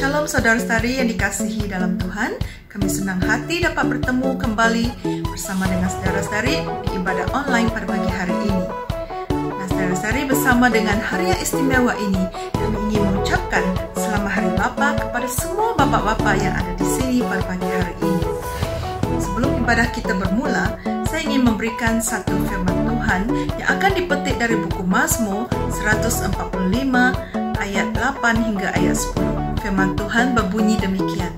Shalom saudara-saudari yang dikasihi dalam Tuhan. Kami senang hati dapat bertemu kembali bersama dengan saudara-saudari di ibadah online pada pagi hari ini. Nah, saudara-saudari, bersama dengan hari yang istimewa ini, kami ingin mengucapkan selamat Hari Bapa kepada semua bapa-bapa yang ada di sini pada pagi hari ini. Sebelum ibadah kita bermula, saya ingin memberikan satu firman Tuhan yang akan dipetik dari buku Mazmur 145 ayat 8 hingga ayat 10. Firman Tuhan berbunyi demikian.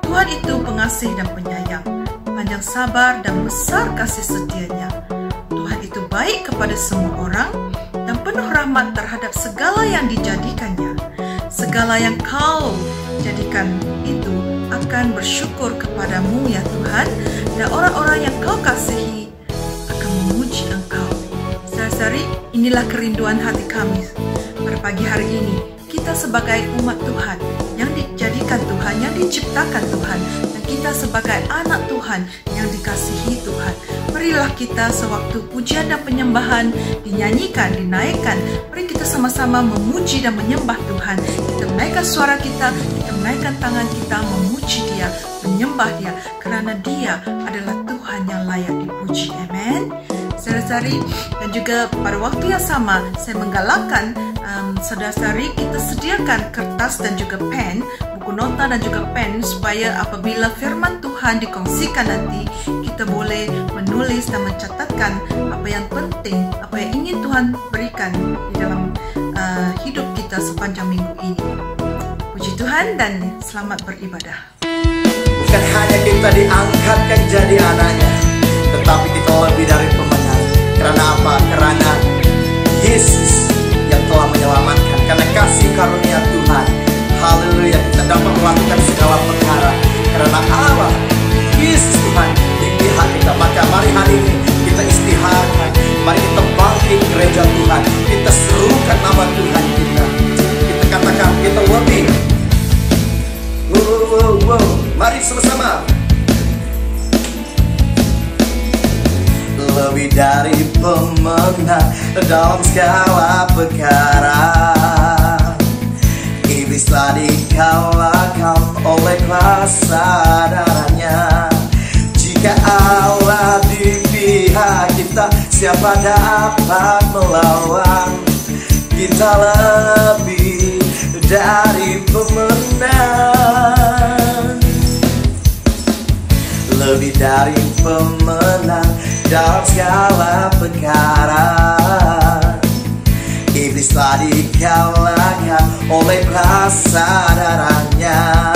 Tuhan itu pengasih dan penyayang, panjang sabar dan besar kasih setianya. Tuhan itu baik kepada semua orang dan penuh rahmat terhadap segala yang dijadikannya. Segala yang kau jadikan itu akan bersyukur kepadamu ya Tuhan, dan orang-orang yang kau kasihi akan memuji Engkau. Saudara-saudari, inilah kerinduan hati kami pada pagi hari ini. Kita sebagai umat Tuhan yang dijadikan Tuhan, yang diciptakan Tuhan, dan kita sebagai anak Tuhan yang dikasihi Tuhan. Marilah kita sewaktu pujian dan penyembahan dinyanyikan, dinaikkan, mari kita sama-sama memuji dan menyembah Tuhan. Kita menaikkan suara kita menaikkan tangan kita, memuji Dia, menyembah Dia, karena Dia adalah Tuhan yang layak dipuji. Amen. Saudara-saudari, dan juga pada waktu yang sama saya menggalakkan saudara-saudari kita sediakan kertas dan juga pen, buku nota dan juga pen, supaya apabila firman Tuhan dikongsikan nanti, kita boleh menulis dan mencatatkan apa yang penting, apa yang ingin Tuhan berikan di dalam hidup kita sepanjang minggu ini. Puji Tuhan dan selamat beribadah. Bukan hanya kita diangkatkan jadi anaknya, tetapi kita lebih dari pemenang. Karena apa? Karena Yesus yang telah menyelamatkan. Karena kasih karunia Tuhan, haleluya, kita dapat melakukan segala perkara. Karena Allah, Yesus Tuhan di pihak kita. Maka mari hari ini kita istiharkan, mari kita bangkit gereja Tuhan, kita serukan nama Tuhan kita. Kita katakan kita lebih. Mari sama-sama. Lebih dari pemenang dalam segala perkara. Iblis telah dikalahkan oleh kuasa darahnya. Jika Allah di pihak kita, siapa dapat melawan? Kita lebih dari pemenang. Lebih dari pemenang dalam segala perkara. Iblis telah dikalahkan oleh kuasa darahnya.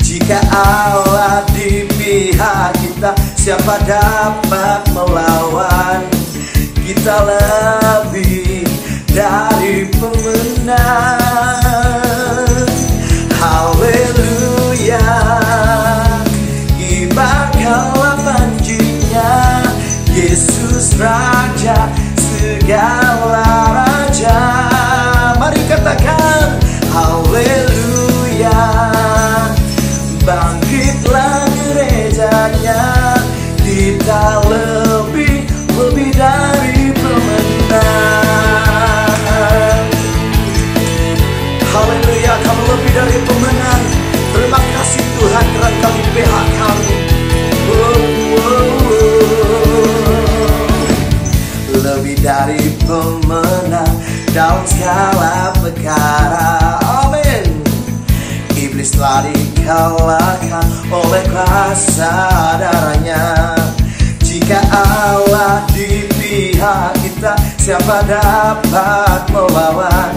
Jika Allah di pihak kita, siapa dapat melawan? Kita lebih dari pemenang. Haleluya, kibarkanlah banjinya, Yesus Raja segala raja. Mari katakan haleluya, bangkitlah gerejanya, kita lebih dari pemenang. Haleluya, kamu lebih dari pemenang. Terima kasih Tuhan karena Kau di pihak kami. Lebih dari pemenang dalam segala perkara. Amin. Iblis telah dikalahkan oleh kuasa darahnya. Jika Allah di pihak kita, siapa dapat melawan?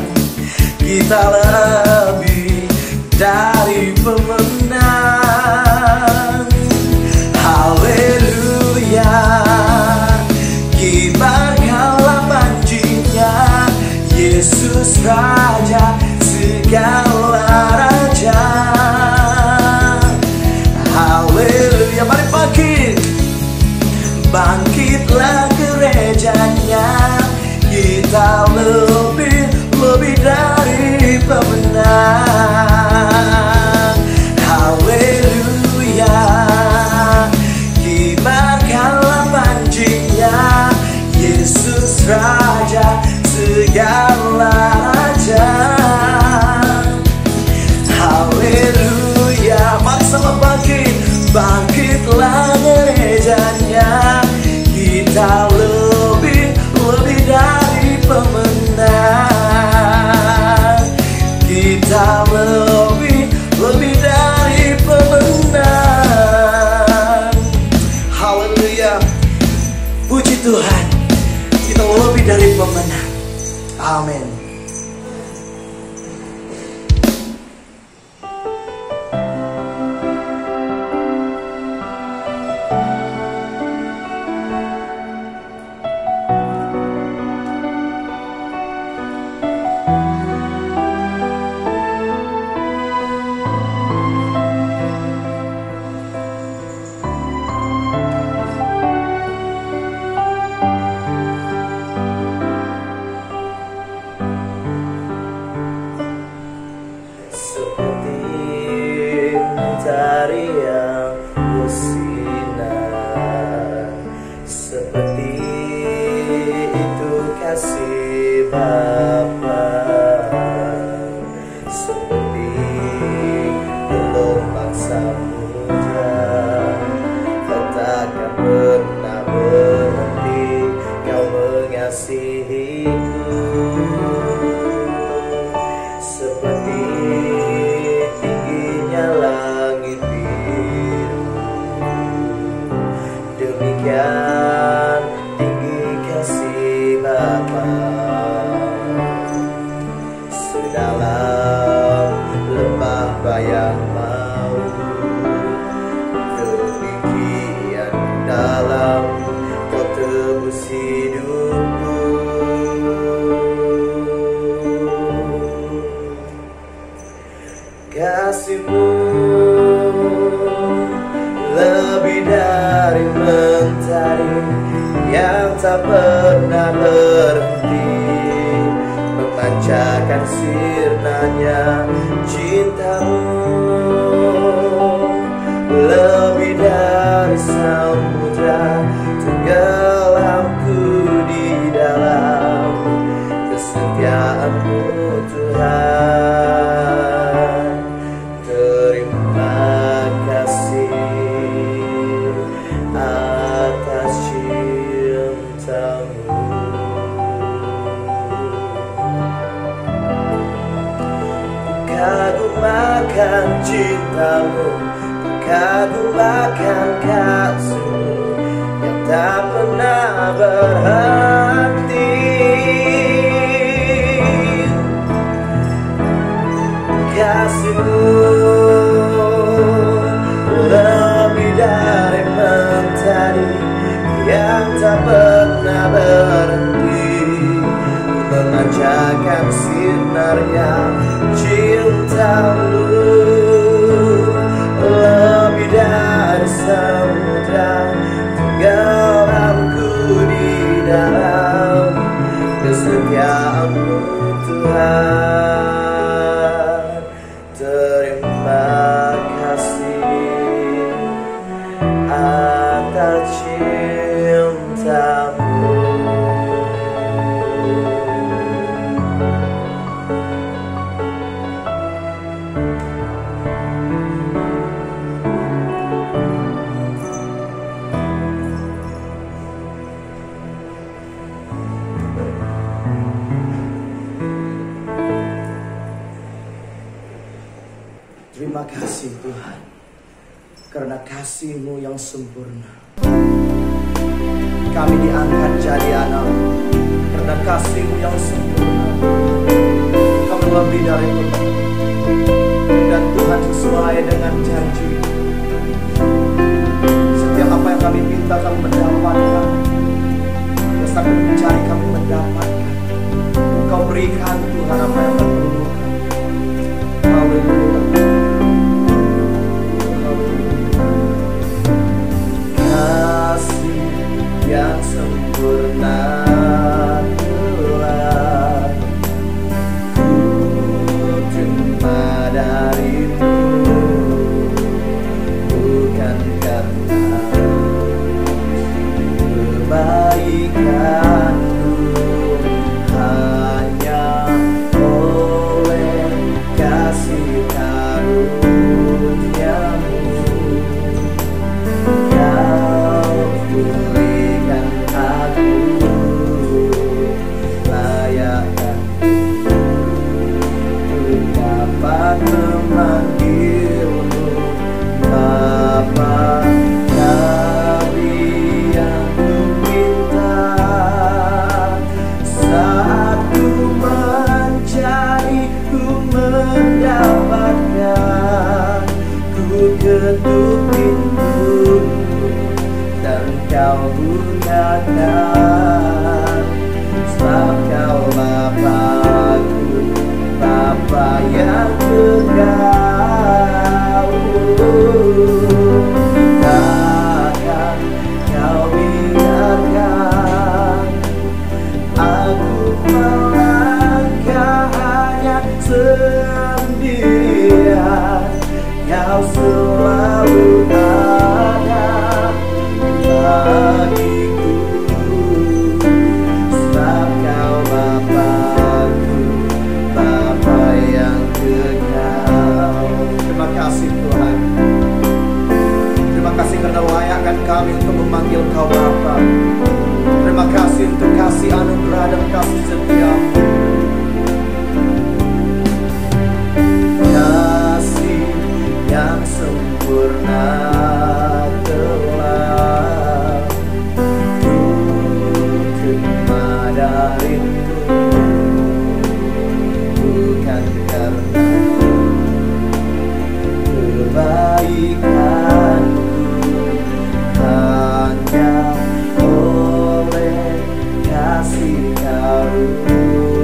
Kita lebih dari pemenang. Haleluya, kibarkanlah banjinya, Yesus Raja segala raja. Haleluya, mari bangkit, bangkitlah gerejanya, kita lebih dari pemenang. lebih dari pemenang. Haleluya, puji Tuhan, kita lebih dari pemenang. Amin. Mentari yang bersinar, seperti itu kasih Bapa, seperti gelombang samudra, kau takkan pernah berhenti, kau mengasihiku. Seperti tingginya langit biru, demikian tinggi kasih Bapa. Sedalam lembah bayang maut, demikian dalam kau tebus hidupku. Kasih-Mu lebih dari mentari yang tak pernah berhenti, memancarkan sirnanya. Cinta-Mu lebih dari samudra, tenggelamku di dalam kesetiaan-Mu Tuhan. Kagumakan cinta-Mu, kagumakan kasih-Mu yang tak pernah berhenti. Kasih-Mu lebih dari mentari yang tak pernah berhenti, memancarkan sinarnya. Cinta-Mu lebih dari samudra, tenggelamku di dalam kesetiaan-Mu Tuhan. Terima kasih atas cinta-Mu. Terima kasih Tuhan, karena kasih-Mu yang sempurna. Kami diangkat jadi anak karena kasih-Mu yang sempurna. Kami lebih dari pemenang, dan Tuhan sesuai dengan janji. Setiap apa yang kami minta kami mendapatkan, dasar kami mencari kami mendapatkan. Engkau berikan Tuhan apa yang kami perlukan. Haleluya. Kasih yang sempurna telah ku terima dari-Mu, bukan karena kebaikan-Ku, hanya oleh kasih karunia-Mu. Pulihkan aku, layakkan ku dapat Kau bukakan, sebab Kau Bapa-Ku, Bapa yang kekal. Takkan Kau biarkan aku melangkah hanya sendirian. Kau selalu ada bagiku, sebab Kau Bapa-Ku, Bapa yang kekal. Terima kasih Tuhan. Terima kasih karena layakkan kami untuk memanggil Kau Bapa. Terima kasih untuk kasih anugerah dan kasih setia-Mu. Kasih yang sempurna telah ku terima dari-Mu, bukan karena kebaikanku, hanya oleh kasih karunia-Mu.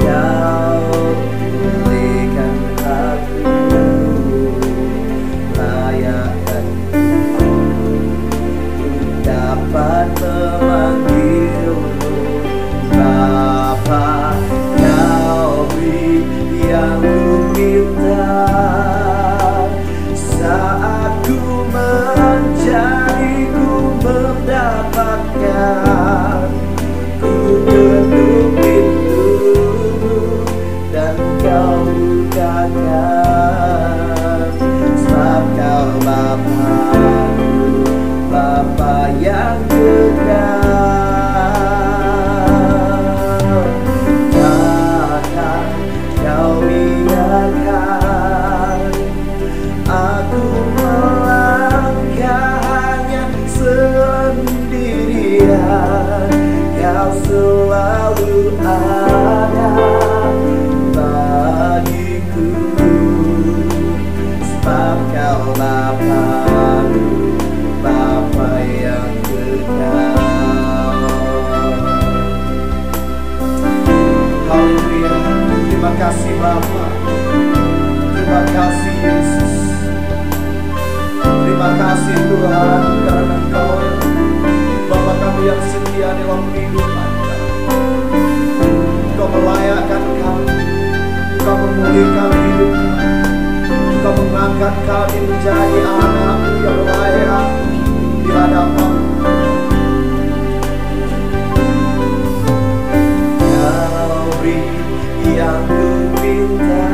Kau pulihkan aku, layakkan dapat memanggil-Mu Bapa. Kau beri yang ku minta saat ku mencari, ku mendapatkan. Ku ketuk pintu-Mu dan Kau bukakan, sebab Kau Bapa-Ku, Bapa yang kekal. Takkan Kau biarkan aku melangkah hanya sendirian. Kau selalu ada bagiku, sebab Kau Bapa-Ku, Bapa yang kekal. Haleluya. Terima kasih Bapa. Terima kasih Yesus. Terima kasih Tuhan, karena Engkau Bapa kami yang setia dalam kehidupan kami. Engkau melayakkan kami, Engkau memulihkan hidup kami, Engkau mengangkat kami menjadi anak-Mu yang layak di hadapan-Mu. Kau beri yang ku minta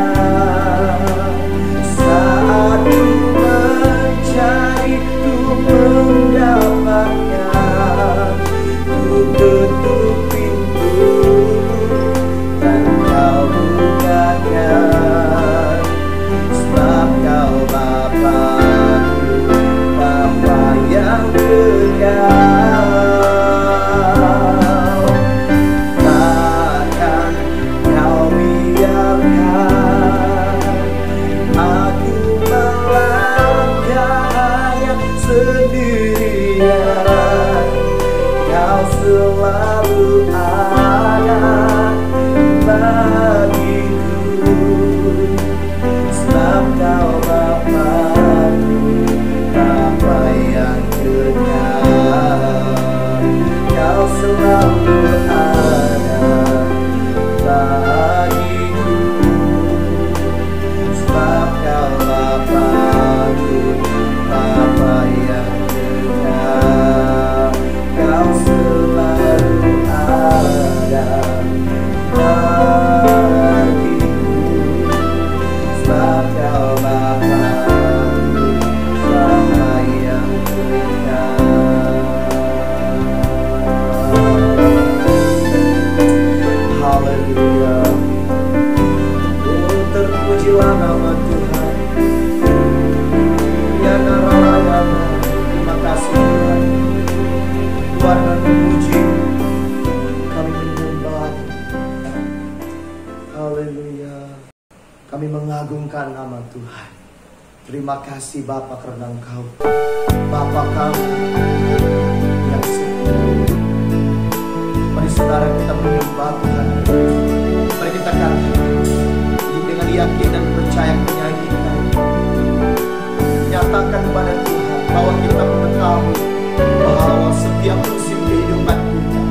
saat ku mencari, ku mendapatkan. Ku ketuk pintu dan Kau bukakan, sebab Kau Bapa-Ku, Bapa yang kekal. Takkan Kau biarkan aku melangkah hanya sendirian. Kau selalu ada bagiku, sebab Kau Bapa-Ku, Bapa yang kekal. Kau selalu ada bagiku, sebab Kau Bapa-Ku, Bapa yang kekal. Kau selalu ada bagiku, sebab Kau Bapa-Ku, Bapa yang kekal. Haleluya. Oh, terpujilah nama Tuhan. Ya Narayana. Terima kasih Tuhan. Tuhan memuji, kami menyembah. Haleluya. Kami mengagungkan nama Tuhan. Terima kasih Bapa karena Engkau Bapa kami yang setia. Mari saudara kita menyembah Tuhan. Mari kita katakan dengan yakin dan percaya penyanyi kita. Nyatakan kepada Tuhan bahwa kita mengetahui bahwa setiap musim kehidupan kita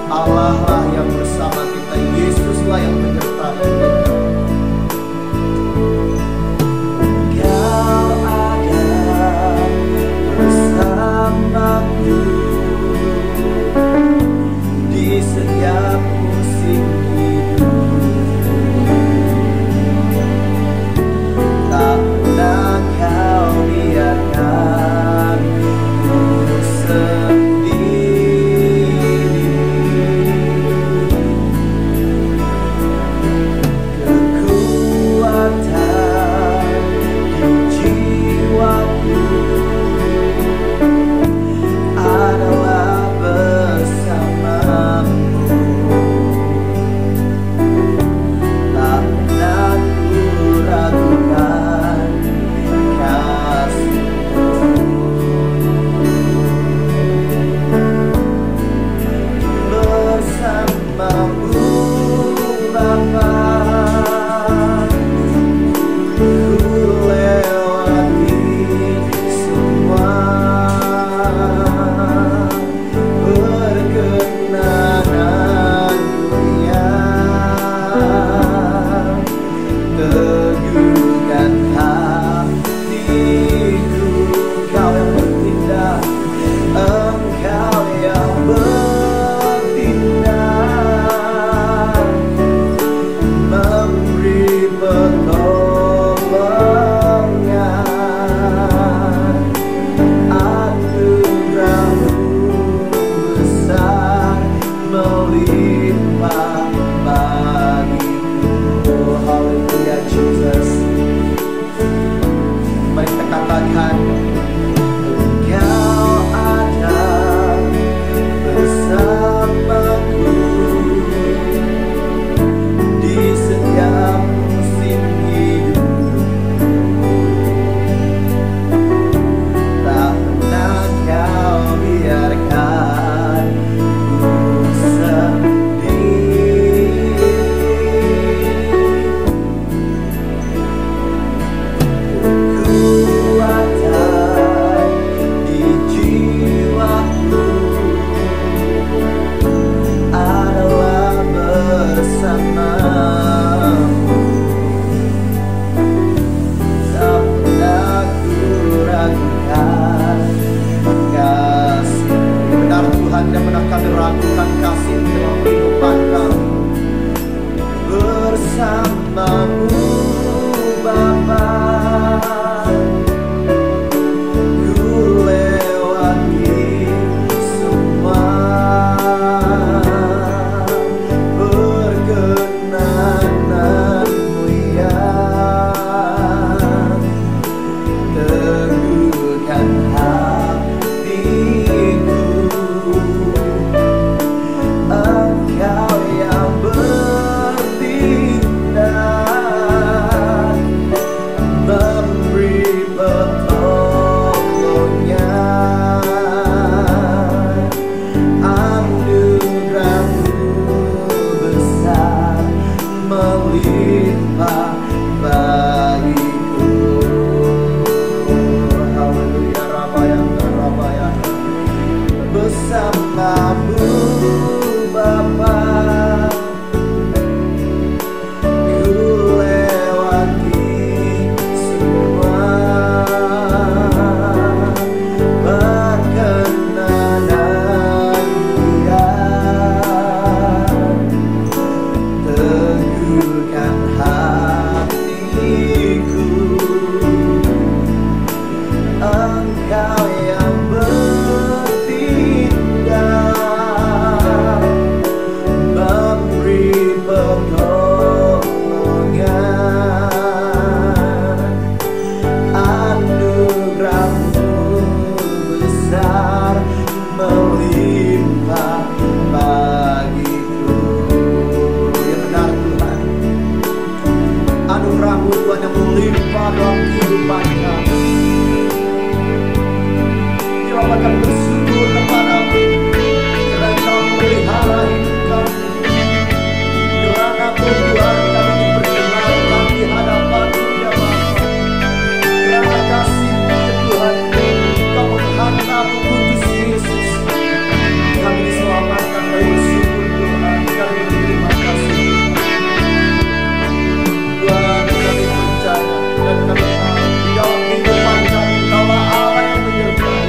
Allah lah yang bersama kita, Yesuslah yang menyertai kita. Di setiap musim hidup, tak pernah Kau biarkan ku sendiri. Kekuatan di jiwaku adalah bersamamu. Tak pernah ku ragukan kasih-Mu. Bersamamu Bapa, ku lewati semua. Perkenananmu yang teguhkan hatiku. Engkau yang bertindak, Engkau yang bertindak, memberi pertolongan. Anugerah-Mu besar melimpah bagiku. Haleluya Jesus. Mari kita katakan Engkau ada bersamaku di setiap musim hidup. Tak pernah Kau biarkan ku sendiri. Kekuatan di jiwaku adalah bersamamu. Tak pernah ku ragukan kasih-Mu. Benar Tuhan, dan pernah kami ragukan kasih-Mu dalam kehidupan kami. Bersamamu Bapa, ku lewati semua. Perkenananmu yang teguhkan hatiku. Engkau yang bertindak, memberi pertolongan. Anugerah-Mu besar melimpah bagiku. Haleluya, Rabayana. Bersamamu Bapa, ku lewati semua. Perkenananmu yang teguhkan hatiku. Engkau yang bertindak, memberi pertolongan. Anugerah-Mu besar melimpah bagiku. Ya benar Tuhan, anugerah-Mu Tuhan yang melimpah dalam kehidupan kami. akan bersyukur kepadamu karena Engkau memelihara hidup kami. Karena Tuhan kami diperkenalkan di hadapan-Mu ya Bapa. Karena kasih-Mu ya Tuhan, Engkau menghantar Kudus Yesus. Kami diselamatkan, kami bersyukur Tuhan, kami berterima kasih Tuhan. Kami percaya dan kami tahu di dalam kehidupan kami Engkaulah Allah yang menyertai.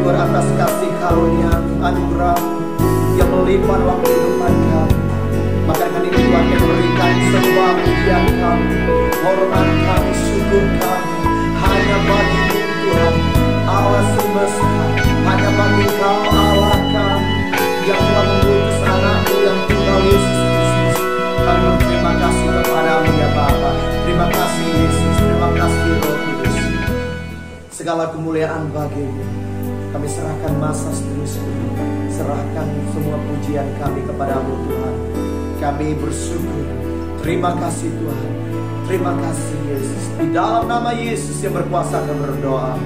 Atas kasih karunia anugerah yang melimpah dalam kehidupan kami. Maka dengan ini Tuhan akan berikan semua pujian kami, hormat kami, syukur kami hanya bagi-Mu Tuhan Allah semesta, hanya bagi Engkau Allah kami yang telah mengutus anak-Mu yang tunggal Yesus Kristus. Kami berterima kasih kepada-Mu ya Bapa. Terima kasih Yesus, terima kasih Roh Kudus. Segala kemuliaan bagi-Mu. Kami serahkan masa seterusnya, serahkan semua pujian kami kepada-Mu Tuhan. Kami bersyukur. Terima kasih Tuhan. Terima kasih Yesus. Di dalam nama Yesus yang berkuasa kami berdoa.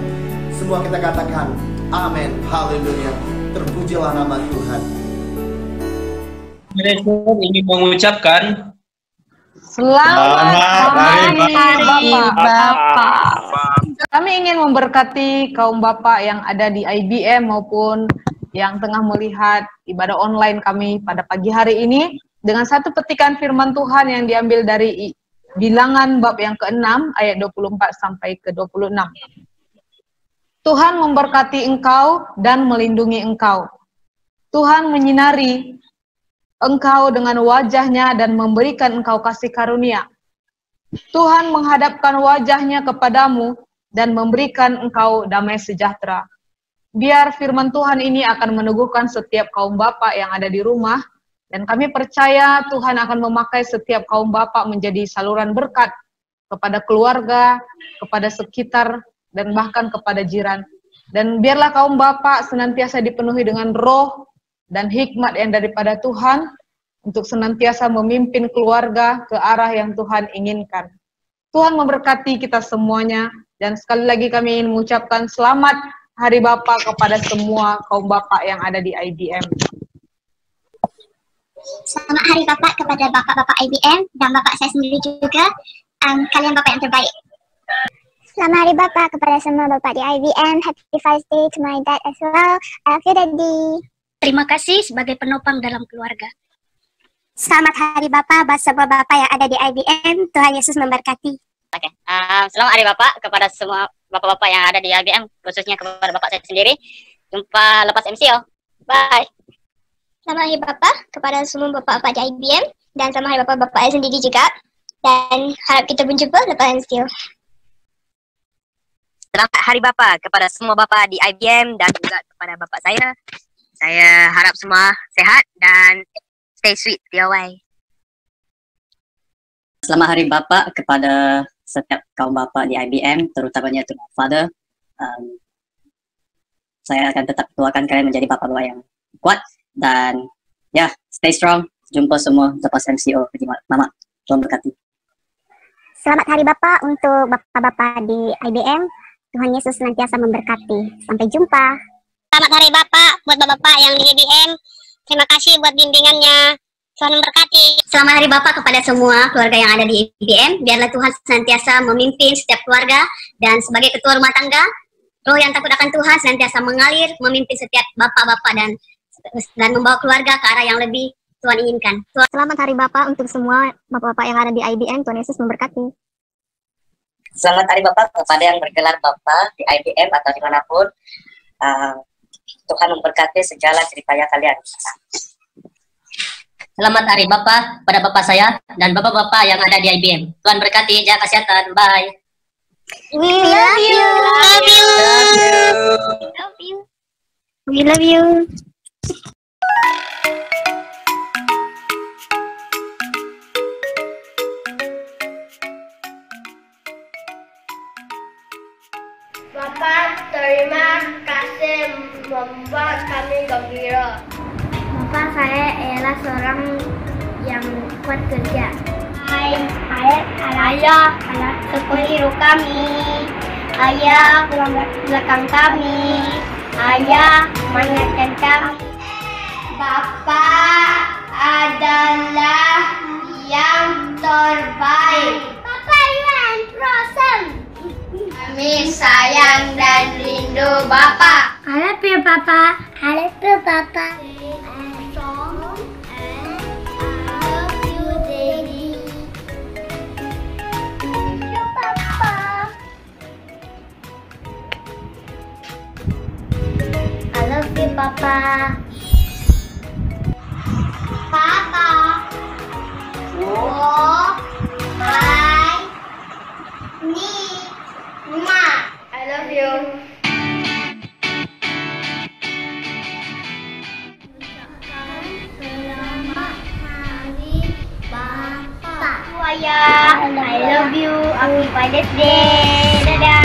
Semua kita katakan amin. Haleluya. Terpujilah nama Tuhan. Saya ingin mengucapkan Selamat Hari Bapak. Kami ingin memberkati kaum Bapak yang ada di IBM maupun yang tengah melihat ibadah online kami pada pagi hari ini dengan satu petikan firman Tuhan yang diambil dari Bilangan bab yang ke-6 ayat 24 sampai ke 26. Tuhan memberkati engkau dan melindungi engkau. Tuhan menyinari engkau dengan wajahnya dan memberikan engkau kasih karunia. Tuhan menghadapkan wajahnya kepadamu dan memberikan engkau damai sejahtera. Biar firman Tuhan ini akan meneguhkan setiap kaum Bapak yang ada di rumah, dan kami percaya Tuhan akan memakai setiap kaum Bapak menjadi saluran berkat kepada keluarga, kepada sekitar, dan bahkan kepada jiran. Dan biarlah kaum Bapak senantiasa dipenuhi dengan roh dan hikmat yang daripada Tuhan, untuk senantiasa memimpin keluarga ke arah yang Tuhan inginkan. Tuhan memberkati kita semuanya, dan sekali lagi kami ingin mengucapkan selamat Hari Bapak kepada semua kaum Bapak yang ada di IBM. Selamat Hari Bapak kepada Bapak-Bapak IBM dan Bapak saya sendiri juga. Kalian Bapak yang terbaik. Selamat Hari Bapak kepada semua Bapak di IBM. Happy Father's Day to my dad as well. I love you, Daddy. Terima kasih sebagai penopang dalam keluarga. Selamat Hari Bapak buat semua Bapak yang ada di IBM. Tuhan Yesus memberkati. Oke, selamat Hari Bapak kepada semua Bapak-Bapak yang ada di IBM, khususnya kepada Bapak saya sendiri. Jumpa lepas MCO. Bye. Selamat Hari Bapak kepada semua Bapak-Bapak di IBM dan selamat Hari Bapak saya sendiri juga. Dan harap kita berjumpa lepas MCO. Selamat Hari Bapak kepada semua Bapak di IBM dan juga kepada Bapak saya. Saya harap semua sehat dan stay sweet your way. Selamat Hari Bapak kepada setiap kaum Bapak di IBM, terutamanya to my father. Saya akan tetap doakan kalian menjadi Bapak-Bapak yang kuat dan Ya, stay strong. Jumpa semua lepas MCO. Mama, Tuhan berkati. Selamat Hari Bapa untuk Bapak-Bapak di IBM. Tuhan Yesus senantiasa memberkati. Sampai jumpa. Selamat Hari Bapa buat Bapak-Bapak yang di IBM. Terima kasih buat bimbingannya. Tuhan memberkati. Selamat Hari Bapa kepada semua keluarga yang ada di IBM. Biarlah Tuhan senantiasa memimpin setiap keluarga, dan sebagai ketua rumah tangga, roh yang takut akan Tuhan senantiasa mengalir, memimpin setiap bapak-bapak dan membawa keluarga ke arah yang lebih Tuhan inginkan. Selamat Hari Bapa untuk semua Bapak-Bapak yang ada di IBM. Tuhan Yesus memberkati. Selamat Hari Bapa kepada yang bergelar Bapak di IBM atau dimanapun. Tuhan memberkati segala ceritanya kalian. Selamat Hari Bapa pada bapak saya dan bapak-bapak yang ada di IBM. Tuhan berkati, jaga kesehatan. Bye. We love you. Love you. Love you. We love you. Bapak, terima kasih membuat kami gembira. Bapak, saya ialah seorang yang kuat kerja. Ayah adalah superhero kami. Ayah belakang kami. Ayah mengingatkan kami. Bapak adalah yang terbaik. Bapak yang awesome. Kami sayang dan rindu Bapak. I love you, Papa. I love you, Papa. I love you, Papa. Papa. Oh, my knee. Mama, I love you. Selamat Hari Bapak. Ayah, I love you. Happy Father's Day. Dadah.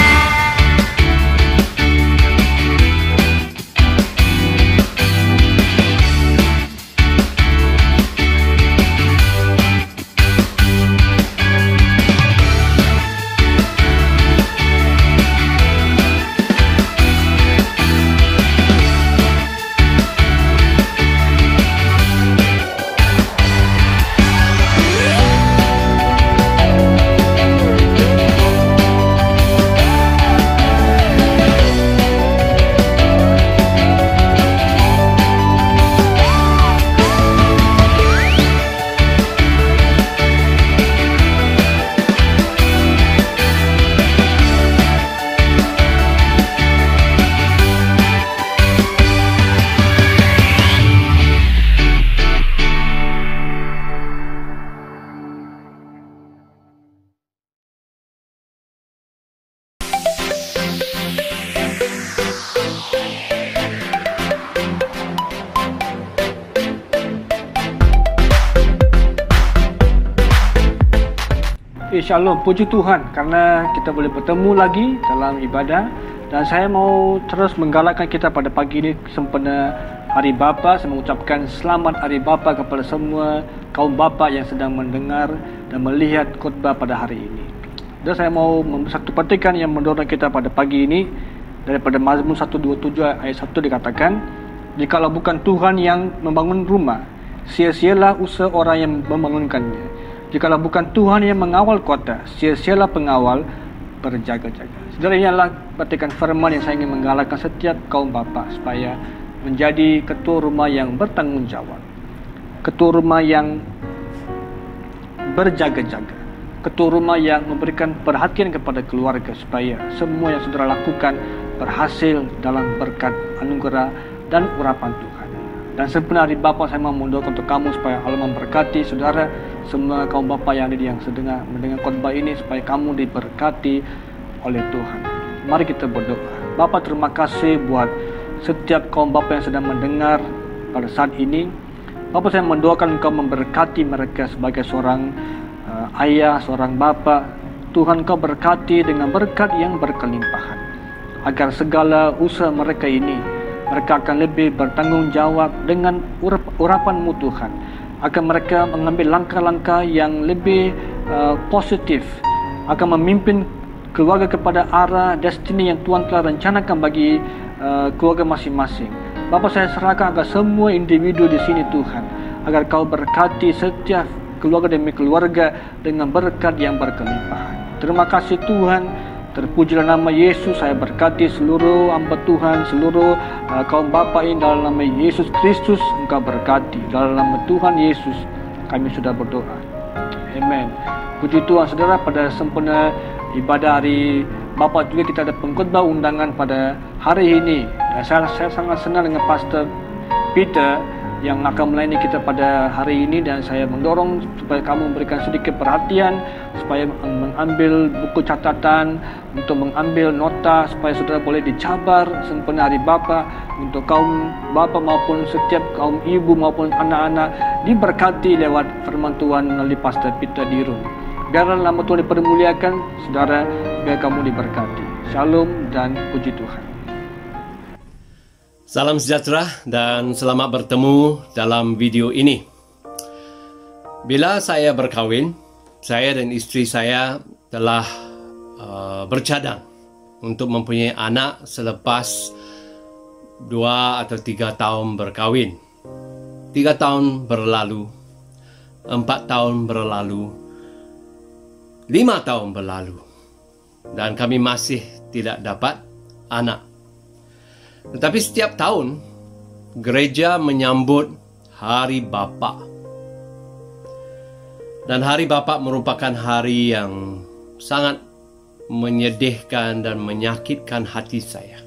Shalom, puji Tuhan karena kita boleh bertemu lagi dalam ibadah, dan saya mau terus menggalakkan kita pada pagi ini sempena Hari Bapa. Saya mengucapkan selamat Hari Bapa kepada semua kaum bapa yang sedang mendengar dan melihat khotbah pada hari ini. Dan saya mau memberi satu petikan yang mendorong kita pada pagi ini daripada Mazmur 127 ayat 1 dikatakan, jikalau bukan Tuhan yang membangun rumah, sia-sialah usaha orang yang membangunkannya. Jikalau bukan Tuhan yang mengawal kota, sia-sialah pengawal berjaga-jaga. Saudara, ini adalah petikan firman yang saya ingin menggalakkan setiap kaum bapa supaya menjadi ketua rumah yang bertanggung jawab, ketua rumah yang berjaga-jaga, ketua rumah yang memberikan perhatian kepada keluarga supaya semua yang saudara lakukan berhasil dalam berkat anugerah dan urapan Tuhan. Dan sebenarnya Hari Bapa, saya mau mendoakan untuk kamu supaya Allah memberkati saudara, semua kaum bapa yang ada yang sedang mendengar khotbah ini, supaya kamu diberkati oleh Tuhan. Mari kita berdoa. Bapa, terima kasih buat setiap kaum bapa yang sedang mendengar pada saat ini. Bapa, saya mendoakan Engkau memberkati mereka sebagai seorang ayah, seorang bapa. Tuhan, Engkau berkati dengan berkat yang berkelimpahan, agar segala usaha mereka ini mereka akan lebih bertanggung jawab dengan urapan-Mu Tuhan. Akan mereka mengambil langkah-langkah yang lebih positif, akan memimpin keluarga kepada arah destiny yang Tuhan telah rencanakan bagi keluarga masing-masing. Bapa, saya serahkan agar semua individu di sini Tuhan, agar Kau berkati setiap keluarga demi keluarga dengan berkat yang berkelimpahan. Terima kasih Tuhan. Terpujilah nama Yesus. Saya berkati seluruh hamba Tuhan, seluruh kaum bapa ini dalam nama Yesus Kristus. Engkau berkati dalam nama Tuhan Yesus. Kami sudah berdoa. Amen. Puji Tuhan, saudara, pada sempena ibadah hari Bapa juga kita ada pengkhotbah undangan pada hari ini. Dan saya sangat senang dengan Pastor Peter yang akan melayani kita pada hari ini, dan saya mendorong supaya kamu memberikan sedikit perhatian, supaya mengambil buku catatan, untuk mengambil nota, supaya saudara boleh dicabar sempena hari Bapa, untuk kaum bapa maupun setiap kaum ibu maupun anak-anak diberkati lewat firman Tuhan melalui Pastor Peter Dirun. Biarlah nama Tuhan dipermuliakan, saudara, biar kamu diberkati. Shalom dan puji Tuhan. Salam sejahtera dan selamat bertemu dalam video ini. Bila saya berkahwin, saya dan isteri saya telah bercadang untuk mempunyai anak selepas 2 atau 3 tahun berkahwin. 3 tahun berlalu, 4 tahun berlalu, 5 tahun berlalu, dan kami masih tidak dapat anak. Tetapi setiap tahun, gereja menyambut Hari Bapa. Dan Hari Bapa merupakan hari yang sangat menyedihkan dan menyakitkan hati saya.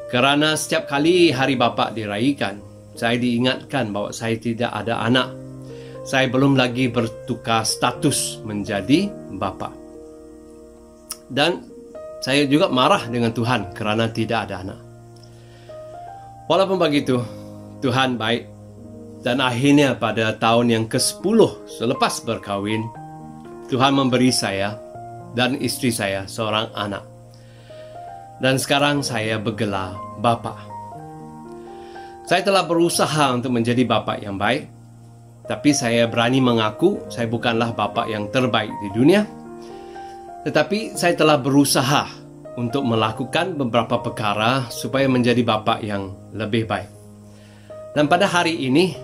Kerana setiap kali Hari Bapa diraihkan, saya diingatkan bahawa saya tidak ada anak. Saya belum lagi bertukar status menjadi bapa. Dan saya juga marah dengan Tuhan kerana tidak ada anak. Walaupun begitu, Tuhan baik, dan akhirnya pada tahun yang ke-10 selepas berkahwin, Tuhan memberi saya dan isteri saya seorang anak. Dan sekarang saya bergelar bapa. Saya telah berusaha untuk menjadi bapa yang baik, tapi saya berani mengaku saya bukanlah bapa yang terbaik di dunia. Tetapi saya telah berusaha untuk melakukan beberapa perkara supaya menjadi bapa yang lebih baik. Dan pada hari ini,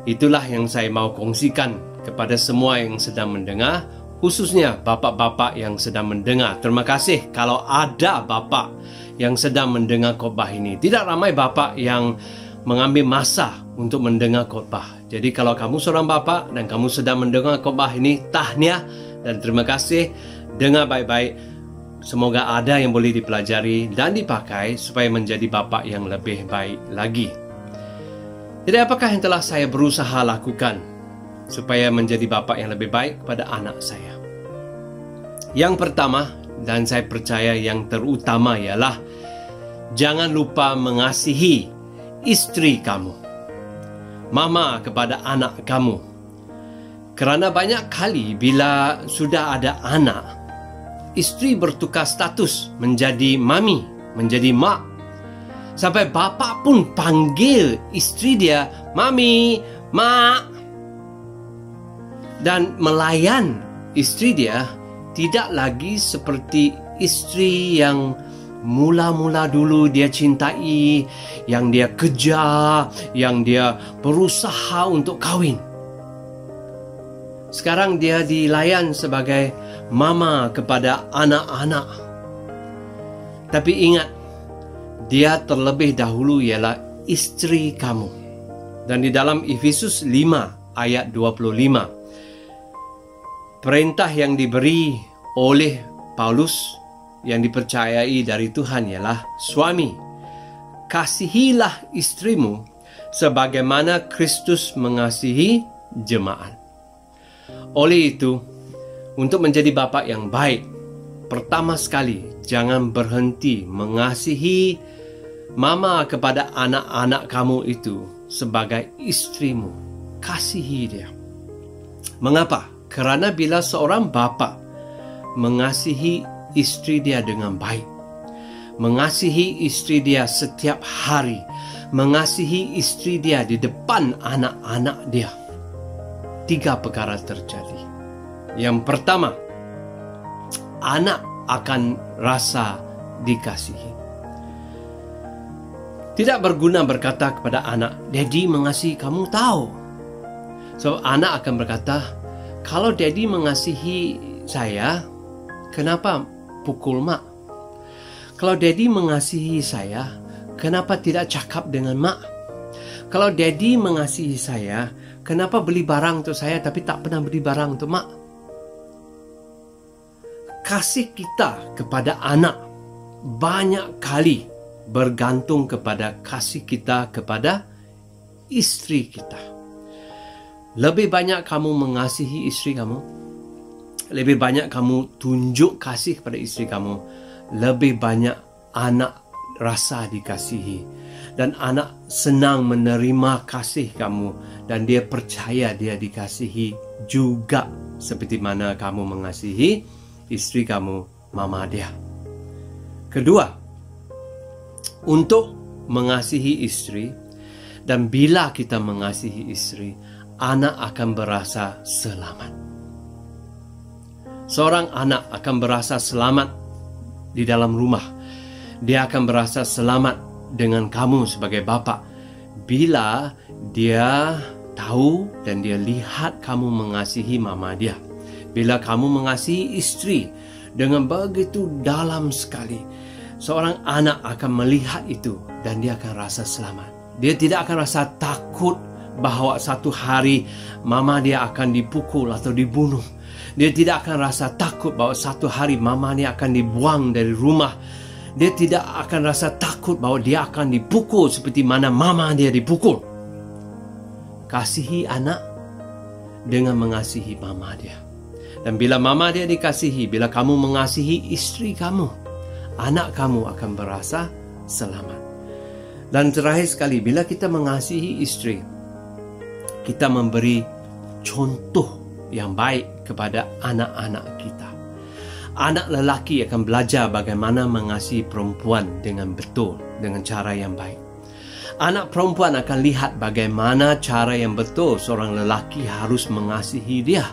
itulah yang saya mau kongsikan kepada semua yang sedang mendengar, khususnya bapa-bapa yang sedang mendengar. Terima kasih kalau ada bapa yang sedang mendengar khotbah ini. Tidak ramai bapa yang mengambil masa untuk mendengar khotbah. Jadi kalau kamu seorang bapa dan kamu sedang mendengar khotbah ini, tahniah dan terima kasih. Dengar baik-baik. Semoga ada yang boleh dipelajari dan dipakai supaya menjadi bapa yang lebih baik lagi. Jadi apakah yang telah saya berusaha lakukan supaya menjadi bapa yang lebih baik kepada anak saya? Yang pertama, dan saya percaya yang terutama ialah jangan lupa mengasihi isteri kamu, mama kepada anak kamu. Kerana banyak kali bila sudah ada anak, isteri bertukar status menjadi mami, menjadi mak. Sampai bapa pun panggil isteri dia mami, mak. Dan melayan isteri dia tidak lagi seperti isteri yang mula-mula dulu dia cintai, yang dia kejar, yang dia berusaha untuk kahwin. Sekarang dia dilayan sebagai mama kepada anak-anak. Tapi ingat, dia terlebih dahulu ialah isteri kamu. Dan di dalam Efesus 5 ayat 25, perintah yang diberi oleh Paulus yang dipercayai dari Tuhan ialah, suami, kasihilah istrimu sebagaimana Kristus mengasihi jemaat. Oleh itu, untuk menjadi bapa yang baik, pertama sekali jangan berhenti mengasihi mama kepada anak-anak kamu itu sebagai istrimu. Kasihi dia. Mengapa? Kerana bila seorang bapa mengasihi istri dia dengan baik, mengasihi istri dia setiap hari, mengasihi istri dia di depan anak-anak dia. 3 perkara terjadi. Yang pertama, anak akan rasa dikasihi. Tidak berguna berkata kepada anak, "Daddy mengasihi kamu," tahu. So, anak akan berkata, "Kalau Daddy mengasihi saya, kenapa pukul mak? Kalau Daddy mengasihi saya, kenapa tidak cakap dengan mak? Kalau Daddy mengasihi saya, kenapa beli barang untuk saya tapi tak pernah beli barang untuk mak?" Kasih kita kepada anak banyak kali bergantung kepada kasih kita kepada istri kita. Lebih banyak kamu mengasihi istri kamu, lebih banyak kamu tunjuk kasih kepada istri kamu, lebih banyak anak rasa dikasihi. Dan anak senang menerima kasih kamu, dan dia percaya dia dikasihi juga seperti mana kamu mengasihi istri kamu, mama dia. Kedua, untuk mengasihi istri, dan bila kita mengasihi istri, anak akan berasa selamat. Seorang anak akan berasa selamat di dalam rumah. Dia akan berasa selamat dengan kamu sebagai bapa bila dia tahu dan dia lihat kamu mengasihi mama dia. Bila kamu mengasihi istri dengan begitu dalam sekali, seorang anak akan melihat itu dan dia akan rasa selamat. Dia tidak akan rasa takut bahawa satu hari mama dia akan dipukul atau dibunuh. Dia tidak akan rasa takut bahawa satu hari mama dia akan dibuang dari rumah. Dia tidak akan rasa takut bahawa dia akan dipukul seperti mana mama dia dipukul. Kasihi anak dengan mengasihi mama dia. Dan bila mama dia dikasihi, bila kamu mengasihi istri kamu, anak kamu akan berasa selamat. Dan terakhir sekali, bila kita mengasihi istri, kita memberi contoh yang baik kepada anak-anak kita. Anak lelaki akan belajar bagaimana mengasihi perempuan dengan betul, dengan cara yang baik. Anak perempuan akan lihat bagaimana cara yang betul seorang lelaki harus mengasihi dia,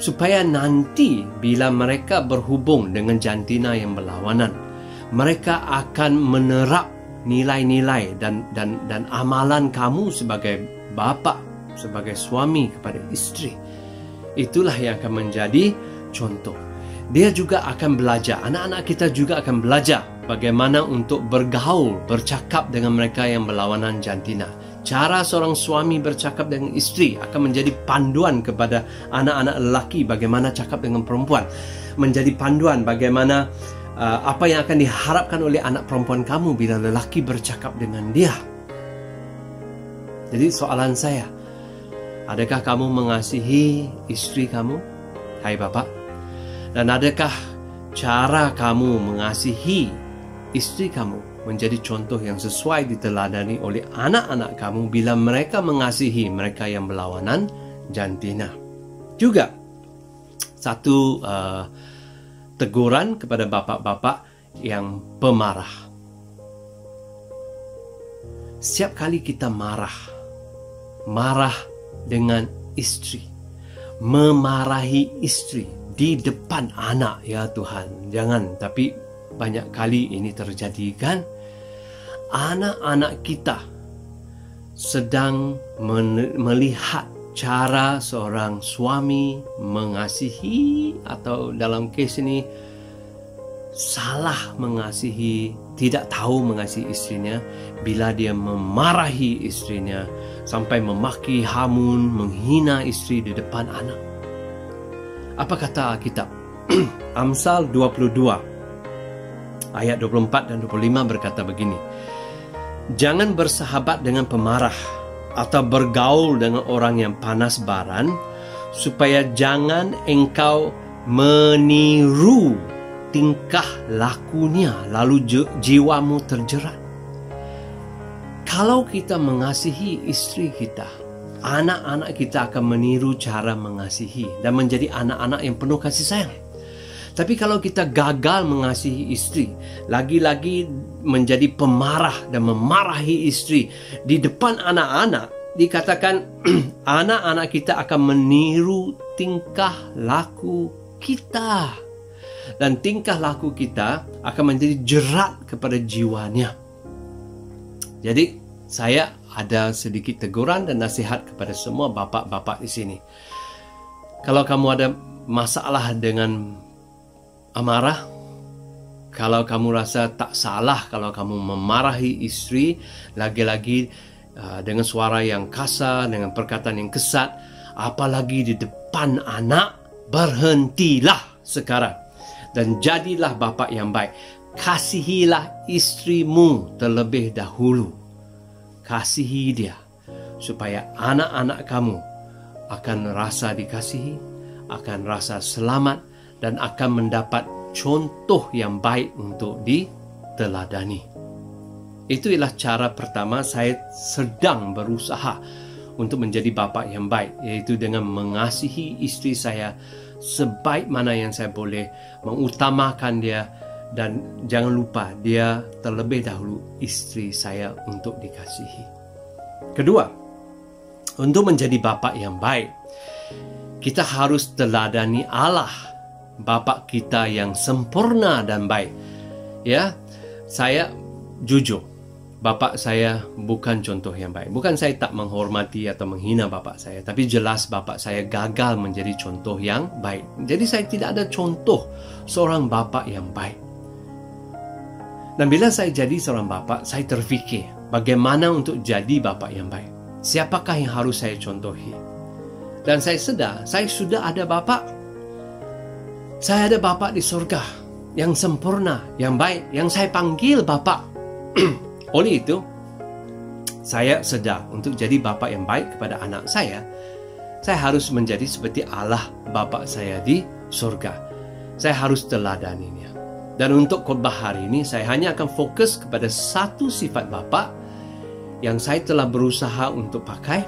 supaya nanti bila mereka berhubung dengan jantina yang berlawanan, mereka akan menerap nilai-nilai dan amalan kamu sebagai bapa, sebagai suami kepada istri. Itulah yang akan menjadi contoh. Dia juga akan belajar, anak-anak kita juga akan belajar bagaimana untuk bergaul, bercakap dengan mereka yang berlawanan jantina. Cara seorang suami bercakap dengan istri akan menjadi panduan kepada anak-anak lelaki bagaimana cakap dengan perempuan. Menjadi panduan bagaimana apa yang akan diharapkan oleh anak perempuan kamu bila lelaki bercakap dengan dia. Jadi soalan saya, adakah kamu mengasihi istri kamu, hai bapa? Dan adakah cara kamu mengasihi istri kamu menjadi contoh yang sesuai diteladani oleh anak-anak kamu bila mereka mengasihi mereka yang berlawanan jantina? Juga satu teguran kepada bapa-bapa yang pemarah. Setiap kali kita marah dengan istri, memarahi istri di depan anak, ya Tuhan, jangan. Tapi banyak kali ini terjadi kan? Anak-anak kita sedang melihat cara seorang suami mengasihi, atau dalam kes ini salah mengasihi, tidak tahu mengasihi istrinya bila dia memarahi istrinya sampai memaki, hamun, menghina istri di depan anak. Apa kata Alkitab? Amsal 22 ayat 24 dan 25 berkata begini, "Jangan bersahabat dengan pemarah atau bergaul dengan orang yang panas baran, supaya jangan engkau meniru tingkah lakunya lalu jiwamu terjerat." Kalau kita mengasihi istri kita, anak-anak kita akan meniru cara mengasihi dan menjadi anak-anak yang penuh kasih sayang. Tapi kalau kita gagal mengasihi istri, lagi-lagi menjadi pemarah dan memarahi istri di depan anak-anak, dikatakan anak-anak kita akan meniru tingkah laku kita. Dan tingkah laku kita akan menjadi jerat kepada jiwanya. Jadi saya ada sedikit teguran dan nasihat kepada semua bapak-bapak di sini. Kalau kamu ada masalah dengan amarah, kalau kamu rasa tak salah kalau kamu memarahi istri, lagi-lagi dengan suara yang kasar, dengan perkataan yang kesat, apalagi di depan anak, berhentilah sekarang dan jadilah bapa yang baik. Kasihilah istrimu terlebih dahulu. Kasihi dia supaya anak-anak kamu akan rasa dikasihi, akan rasa selamat, dan akan mendapat contoh yang baik untuk diteladani. Itu ialah cara pertama saya sedang berusaha untuk menjadi bapa yang baik, yaitu dengan mengasihi istri saya sebaik mana yang saya boleh, mengutamakan dia, dan jangan lupa dia terlebih dahulu istri saya untuk dikasihi. Kedua, untuk menjadi bapa yang baik, kita harus teladani Allah, bapa kita yang sempurna dan baik. Ya, saya jujur, bapa saya bukan contoh yang baik. Bukan saya tak menghormati atau menghina bapa saya, tapi jelas bapa saya gagal menjadi contoh yang baik. Jadi saya tidak ada contoh seorang bapa yang baik. Dan bila saya jadi seorang bapa, saya terfikir bagaimana untuk jadi bapa yang baik. Siapakah yang harus saya contohi? Dan saya sedar, saya sudah ada bapa. Saya ada bapa di surga yang sempurna, yang baik, yang saya panggil bapa. Oleh itu, saya sedar untuk jadi bapa yang baik kepada anak saya harus menjadi seperti Allah bapa saya di surga. Saya harus teladaninya. Dan untuk khotbah hari ini, saya hanya akan fokus kepada satu sifat bapa yang saya telah berusaha untuk pakai.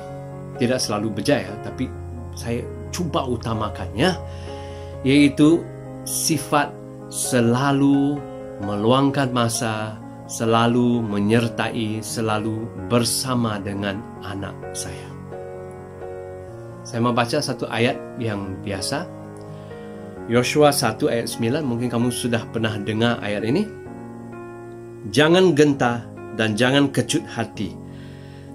Tidak selalu berjaya, tapi saya cuba utamakannya, yaitu sifat selalu meluangkan masa, selalu menyertai, selalu bersama dengan anak saya. Saya mau baca satu ayat yang biasa. Yosua 1 ayat 9, mungkin kamu sudah pernah dengar ayat ini. Jangan gentar dan jangan kecut hati,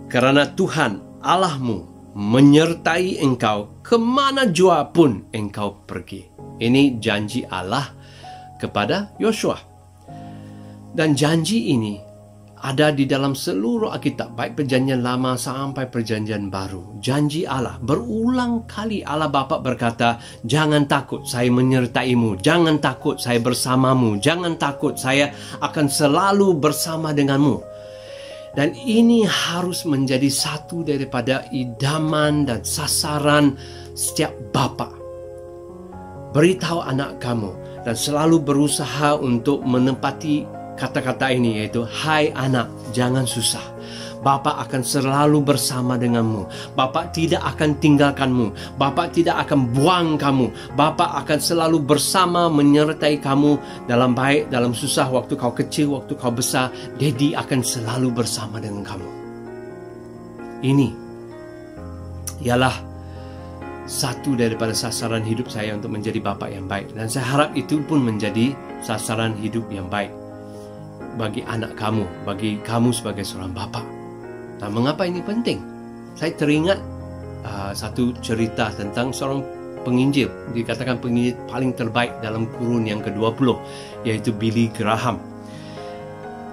kerana Tuhan Allahmu menyertai engkau kemana jua pun engkau pergi. Ini janji Allah kepada Yosua. Dan janji ini ada di dalam seluruh Alkitab, baik perjanjian lama sampai perjanjian baru. Janji Allah, berulang kali Allah Bapa berkata, jangan takut, saya menyertaimu. Jangan takut, saya bersamamu. Jangan takut, saya akan selalu bersama denganmu. Dan ini harus menjadi satu daripada idaman dan sasaran setiap bapa. Beritahu anak kamu dan selalu berusaha untuk menempati kata-kata ini, yaitu, hai anak, jangan susah. Bapa akan selalu bersama denganmu. Bapa tidak akan tinggalkanmu. Bapa tidak akan buang kamu. Bapa akan selalu bersama, menyertai kamu dalam baik, dalam susah, waktu kau kecil, waktu kau besar. Daddy akan selalu bersama dengan kamu. Ini ialah satu daripada sasaran hidup saya untuk menjadi bapa yang baik. Dan saya harap itu pun menjadi sasaran hidup yang baik bagi anak kamu, bagi kamu sebagai seorang bapa. Nah, mengapa ini penting? Saya teringat satu cerita tentang seorang penginjil, dikatakan penginjil paling terbaik dalam kurun yang ke-20, yaitu Billy Graham.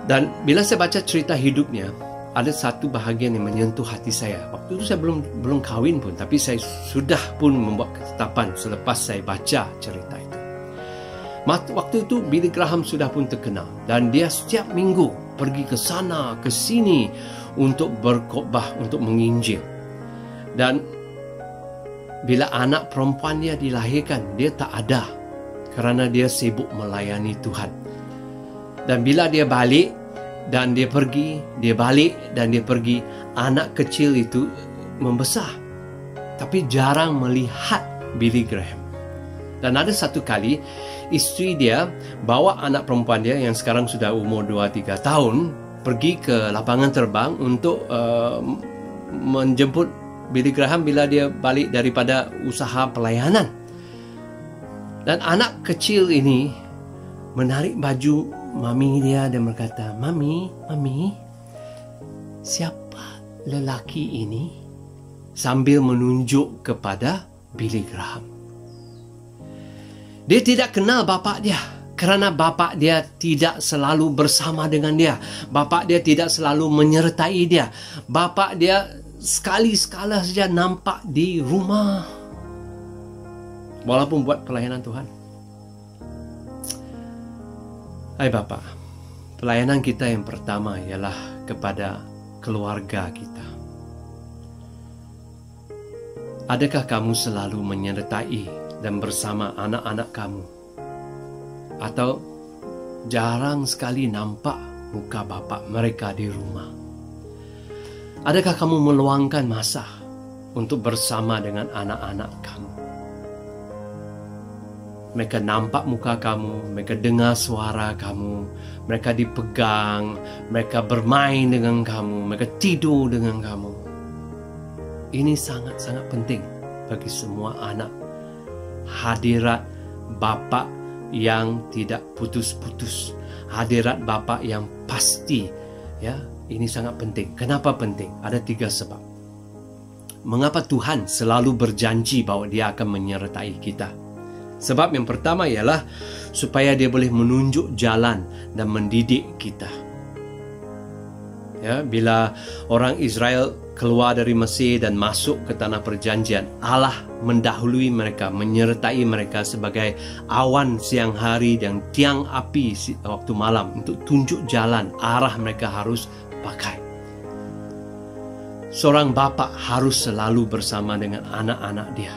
Dan bila saya baca cerita hidupnya, ada satu bahagian yang menyentuh hati saya. Waktu itu saya belum kahwin pun, tapi saya sudah pun membuat ketetapan selepas saya baca cerita itu. Waktu itu Billy Graham sudah pun terkenal, dan dia setiap minggu pergi ke sana ke sini untuk berkhotbah, untuk menginjil. Dan bila anak perempuan dia dilahirkan, dia tak ada kerana dia sibuk melayani Tuhan. Dan bila dia balik dan dia pergi, dia balik dan dia pergi, anak kecil itu membesar, tapi jarang melihat Billy Graham. Dan ada satu kali isteri dia bawa anak perempuan dia yang sekarang sudah umur 2-3 tahun pergi ke lapangan terbang untuk menjemput Billy Graham bila dia balik daripada usaha pelayanan. Dan anak kecil ini menarik baju mami dia dan berkata, Mami, siapa lelaki ini? Sambil menunjuk kepada Billy Graham. Dia tidak kenal bapa dia kerana bapa dia tidak selalu bersama dengan dia. Bapa dia tidak selalu menyertai dia. Bapa dia sekali-sekala saja nampak di rumah. Walaupun buat pelayanan Tuhan. Hai Bapa, pelayanan kita yang pertama ialah kepada keluarga kita. Adakah kamu selalu menyertai dan bersama anak-anak kamu? Atau jarang sekali nampak muka bapa mereka di rumah? Adakah kamu meluangkan masa untuk bersama dengan anak-anak kamu? Mereka nampak muka kamu, mereka dengar suara kamu, mereka dipegang, mereka bermain dengan kamu, mereka tidur dengan kamu. Ini sangat-sangat penting bagi semua anak. Hadirat bapa yang tidak putus-putus, hadirat bapa yang pasti, ya, ini sangat penting. Kenapa penting? Ada 3 sebab. Mengapa Tuhan selalu berjanji bahawa Dia akan menyertai kita? Sebab yang pertama ialah supaya Dia boleh menunjuk jalan dan mendidik kita. Ya, bila orang Israel keluar dari Mesir dan masuk ke tanah perjanjian, Allah mendahului mereka, menyertai mereka sebagai awan siang hari dan tiang api waktu malam untuk tunjuk jalan arah mereka harus pakai. Seorang bapa harus selalu bersama dengan anak-anak dia,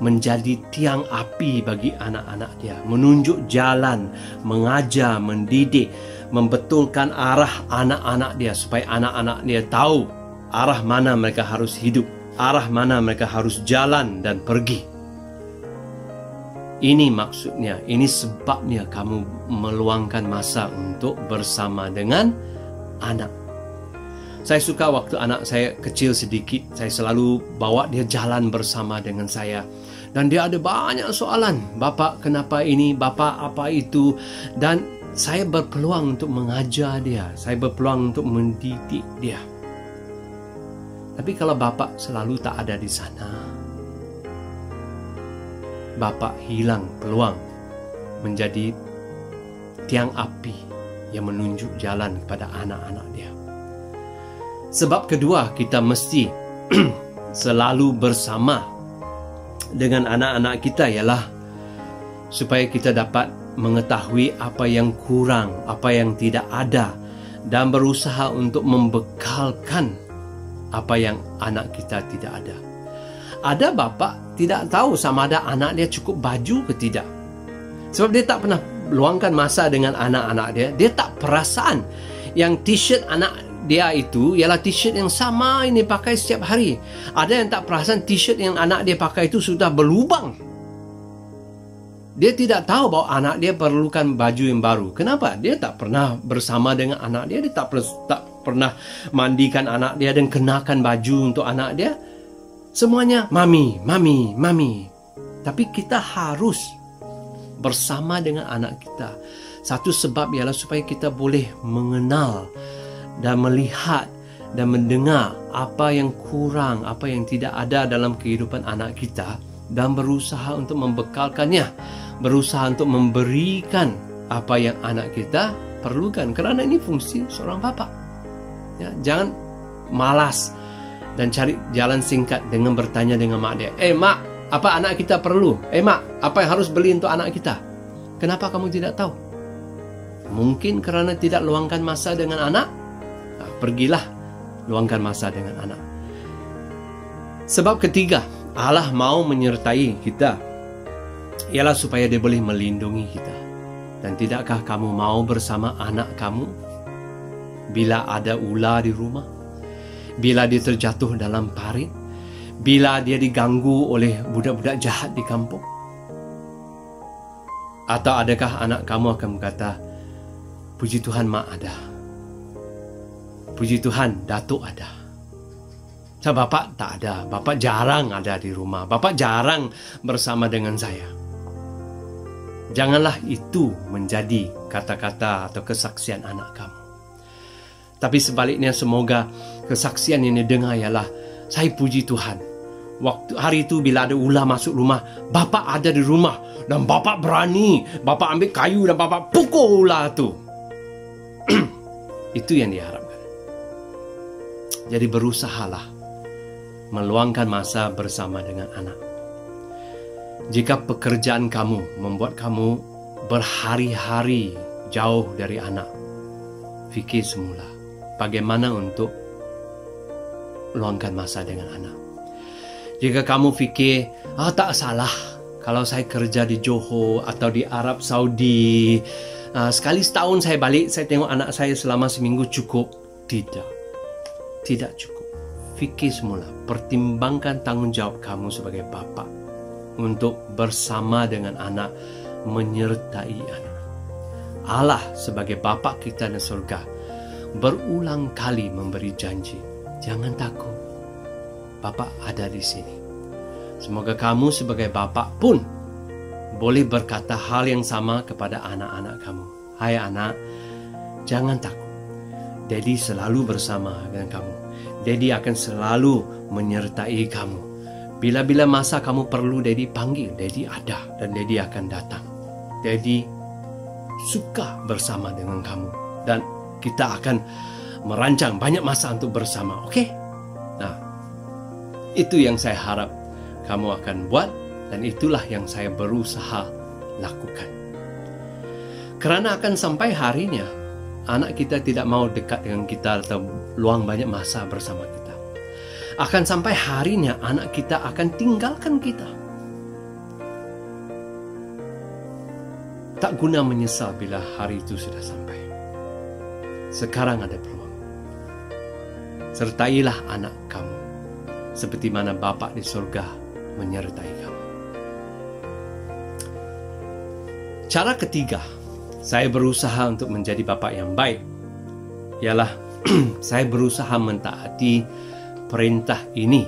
menjadi tiang api bagi anak-anak dia, menunjuk jalan, mengajar, mendidik, membetulkan arah anak-anak dia supaya anak-anak dia tahu arah mana mereka harus hidup, arah mana mereka harus jalan dan pergi. Ini maksudnya, ini sebabnya kamu meluangkan masa untuk bersama dengan anak. Saya suka waktu anak saya kecil sedikit, saya selalu bawa dia jalan bersama dengan saya. Dan dia ada banyak soalan. Bapa kenapa ini? Bapa apa itu? Dan saya berpeluang untuk mengajar dia. Saya berpeluang untuk mendidik dia. Tapi kalau bapa selalu tak ada di sana, bapa hilang peluang menjadi tiang api yang menunjuk jalan kepada anak-anak dia. Sebab kedua, kita mesti selalu bersama dengan anak-anak kita ialah supaya kita dapat mengetahui apa yang kurang, apa yang tidak ada, dan berusaha untuk membekalkan apa yang anak kita tidak ada. Ada bapa tidak tahu sama ada anak dia cukup baju ke tidak. Sebab dia tak pernah luangkan masa dengan anak-anak dia. Dia tak perasaan yang t-shirt anak dia itu ialah t-shirt yang sama ini pakai setiap hari. Ada yang tak perasan t-shirt yang anak dia pakai itu sudah berlubang. Dia tidak tahu bahawa anak dia perlukan baju yang baru. Kenapa? Dia tak pernah bersama dengan anak dia. Dia tak pernah mandikan anak dia dan kenakan baju untuk anak dia. Semuanya mami, mami, mami. Tapi kita harus bersama dengan anak kita. Satu sebab ialah supaya kita boleh mengenal dan melihat dan mendengar apa yang kurang, apa yang tidak ada dalam kehidupan anak kita, dan berusaha untuk membekalkannya, berusaha untuk memberikan apa yang anak kita perlukan. Kerana ini fungsi seorang bapa. Ya, jangan malas dan cari jalan singkat dengan bertanya dengan mak dia. Mak, apa anak kita perlu? Mak, apa yang harus beli untuk anak kita? Kenapa kamu tidak tahu? Mungkin kerana tidak luangkan masa dengan anak. Pergilah luangkan masa dengan anak. Sebab ketiga, Allah mau menyertai kita ialah supaya Dia boleh melindungi kita. Dan tidakkah kamu mau bersama anak kamu bila ada ular di rumah, bila dia terjatuh dalam parit, bila dia diganggu oleh budak-budak jahat di kampung? Atau adakah anak kamu akan berkata, puji Tuhan mak ada, puji Tuhan datuk ada, bapak tak ada, bapak jarang ada di rumah, bapak jarang bersama dengan saya. Janganlah itu menjadi kata-kata atau kesaksian anak kamu. Tapi sebaliknya, semoga kesaksian ini dengar ialah, saya puji Tuhan, waktu hari itu bila ada ular masuk rumah, bapak ada di rumah dan bapak berani, bapak ambil kayu dan bapak pukul ular itu. Itu yang diharapkan. Jadi berusahalah meluangkan masa bersama dengan anak. Jika pekerjaan kamu membuat kamu berhari-hari jauh dari anak, fikir semula bagaimana untuk luangkan masa dengan anak. Jika kamu fikir, tak salah kalau saya kerja di Johor atau di Arab Saudi, sekali setahun saya balik, saya tengok anak saya selama seminggu, cukup. Tidak cukup. Fikir semula, pertimbangkan tanggungjawab kamu sebagai bapa untuk bersama dengan anak, menyertai anak. Allah sebagai bapa kita di surga berulang kali memberi janji, jangan takut, Bapa ada di sini. Semoga kamu sebagai bapa pun boleh berkata hal yang sama kepada anak-anak kamu. Hai anak, jangan takut, Daddy selalu bersama dengan kamu. Daddy akan selalu menyertai kamu. Bila-bila masa kamu perlu Daddy panggil, Daddy ada dan Daddy akan datang. Daddy suka bersama dengan kamu dan kita akan merancang banyak masa untuk bersama, okey? Nah, itu yang saya harap kamu akan buat dan itulah yang saya berusaha lakukan. Kerana akan sampai harinya anak kita tidak mau dekat dengan kita atau luang banyak masa bersama kita. Akan sampai harinya anak kita akan tinggalkan kita. Tak guna menyesal bila hari itu sudah sampai. Sekarang ada peluang. Sertailah anak kamu seperti mana Bapa di surga menyertai kamu. Cara ketiga, saya berusaha untuk menjadi bapa yang baik ialah saya berusaha mentaati perintah ini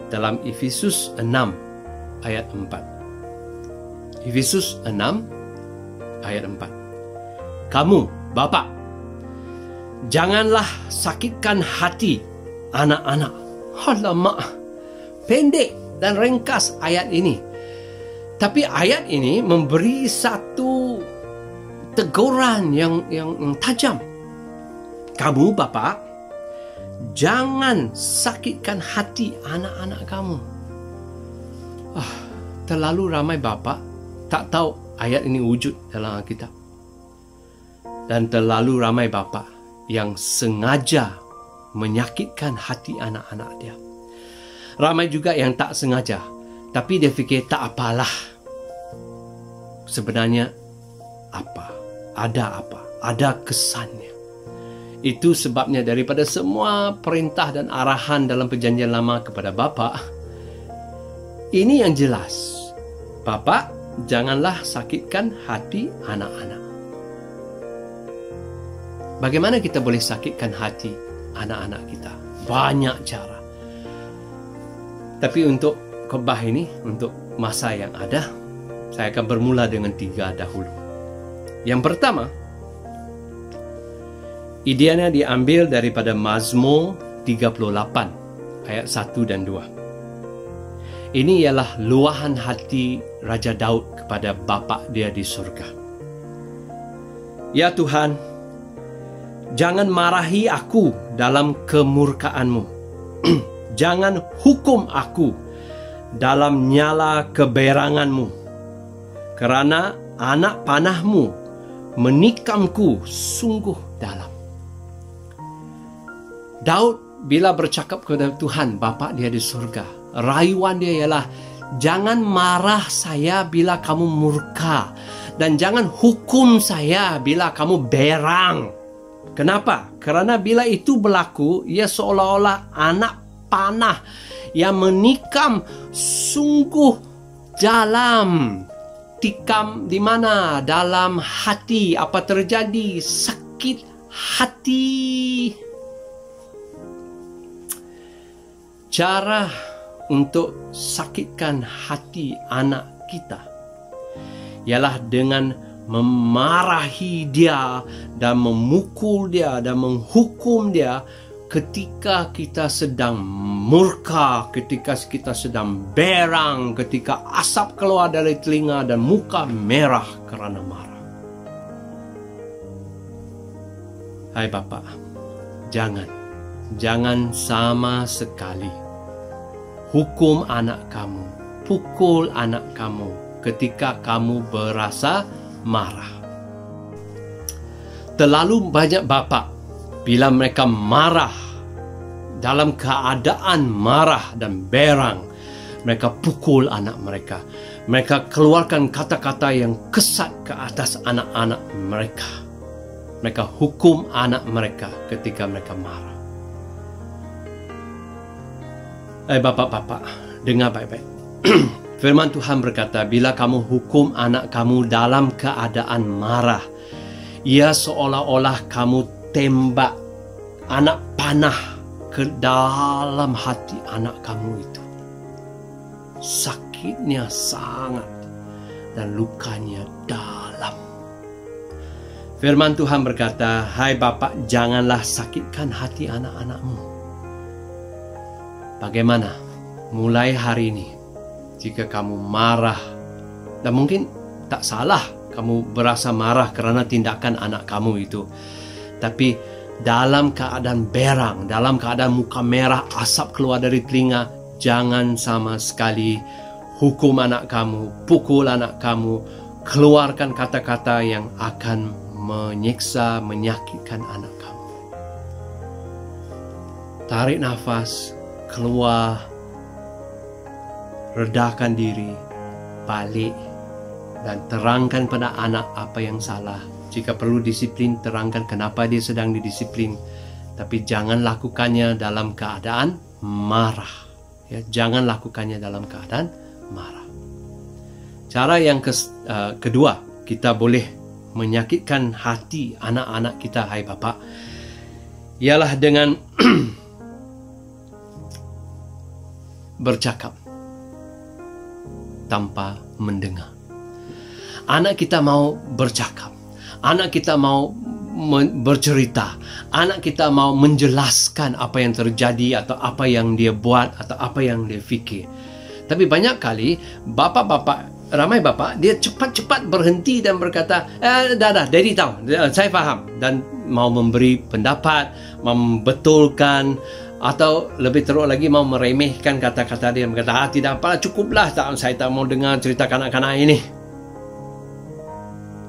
dalam Efesus 6 ayat 4. Efesus 6 ayat 4. Kamu, bapa, janganlah sakitkan hati anak-anak. Alamak, pendek dan ringkas ayat ini. Tapi ayat ini memberi satu teguran yang tajam. Kamu bapa, jangan sakitkan hati anak-anak kamu. Terlalu ramai bapa tak tahu ayat ini wujud dalam Alkitab. Dan terlalu ramai bapa yang sengaja menyakitkan hati anak-anak dia. Ramai juga yang tak sengaja, tapi dia fikir tak apalah. Sebenarnya apa? Ada kesannya. Itu sebabnya daripada semua perintah dan arahan dalam perjanjian lama kepada bapa, ini yang jelas. Bapa, janganlah sakitkan hati anak-anak. Bagaimana kita boleh sakitkan hati anak-anak kita? Banyak cara. Tapi untuk khotbah ini, untuk masa yang ada, saya akan bermula dengan 3 dahulu. Yang pertama, ideanya diambil daripada Mazmur 38 ayat 1 dan 2. Ini ialah luahan hati Raja Daud kepada bapa dia di surga. Ya Tuhan, jangan marahi aku dalam kemurkaanmu. Jangan hukum aku dalam nyala keberanganmu. Kerana anak panahmu menikamku sungguh dalam. Daud bila bercakap kepada Tuhan, bapa dia di surga, rayuan dia ialah, jangan marah saya bila kamu murka. Dan jangan hukum saya bila kamu berang. Kenapa? Kerana bila itu berlaku, ia seolah-olah anak panah yang menikam sungguh dalam. tikam di mana? Dalam hati. Apa terjadi? Sakit hati. Cara untuk sakitkan hati anak kita ialah dengan memarahi dia dan memukul dia dan menghukum dia ketika kita sedang murka, ketika kita sedang berang, ketika asap keluar dari telinga dan muka merah kerana marah. Hai Bapa, jangan sama sekali hukum anak kamu, pukul anak kamu ketika kamu berasa marah. Terlalu banyak bapa bila mereka marah, dalam keadaan marah dan berang, mereka pukul anak mereka. Mereka keluarkan kata-kata yang kesat ke atas anak-anak mereka. Mereka hukum anak mereka ketika mereka marah. Bapak-bapak, dengar baik-baik. Firman Tuhan berkata, bila kamu hukum anak kamu dalam keadaan marah, ia seolah-olah kamu tembak anak panah ke dalam hati anak kamu itu. Sakitnya sangat dan lukanya dalam. Firman Tuhan berkata, hai bapak, janganlah sakitkan hati anak-anakmu. Bagaimana? Mulai hari ini, jika kamu marah, dan mungkin tak salah kamu berasa marah kerana tindakan anak kamu itu, tapi dalam keadaan berang, dalam keadaan muka merah, asap keluar dari telinga, jangan sama sekali hukum anak kamu, pukul anak kamu, keluarkan kata-kata yang akan menyiksa, menyakitkan anak kamu. Tarik nafas, keluar, redakan diri, balik dan terangkan pada anak apa yang salah. Jika perlu disiplin, terangkan kenapa dia sedang didisiplin. Tapi jangan lakukannya dalam keadaan marah. Ya, jangan lakukannya dalam keadaan marah. Cara yang kedua, kita boleh menyakitkan hati anak-anak kita, hai Bapak, ialah dengan bercakap tanpa mendengar. Anak kita mau bercakap, anak kita mau bercerita, anak kita mau menjelaskan apa yang terjadi atau apa yang dia buat atau apa yang dia fikir. Tapi banyak kali bapak-bapak, ramai bapak, dia cepat-cepat berhenti dan berkata, dah, daddy tahu, saya faham, dan mau memberi pendapat, membetulkan, atau lebih teruk lagi mau meremehkan kata-kata dia, berkata, tidak apa, cukuplah, saya tak mau dengar cerita kanak-kanak ini.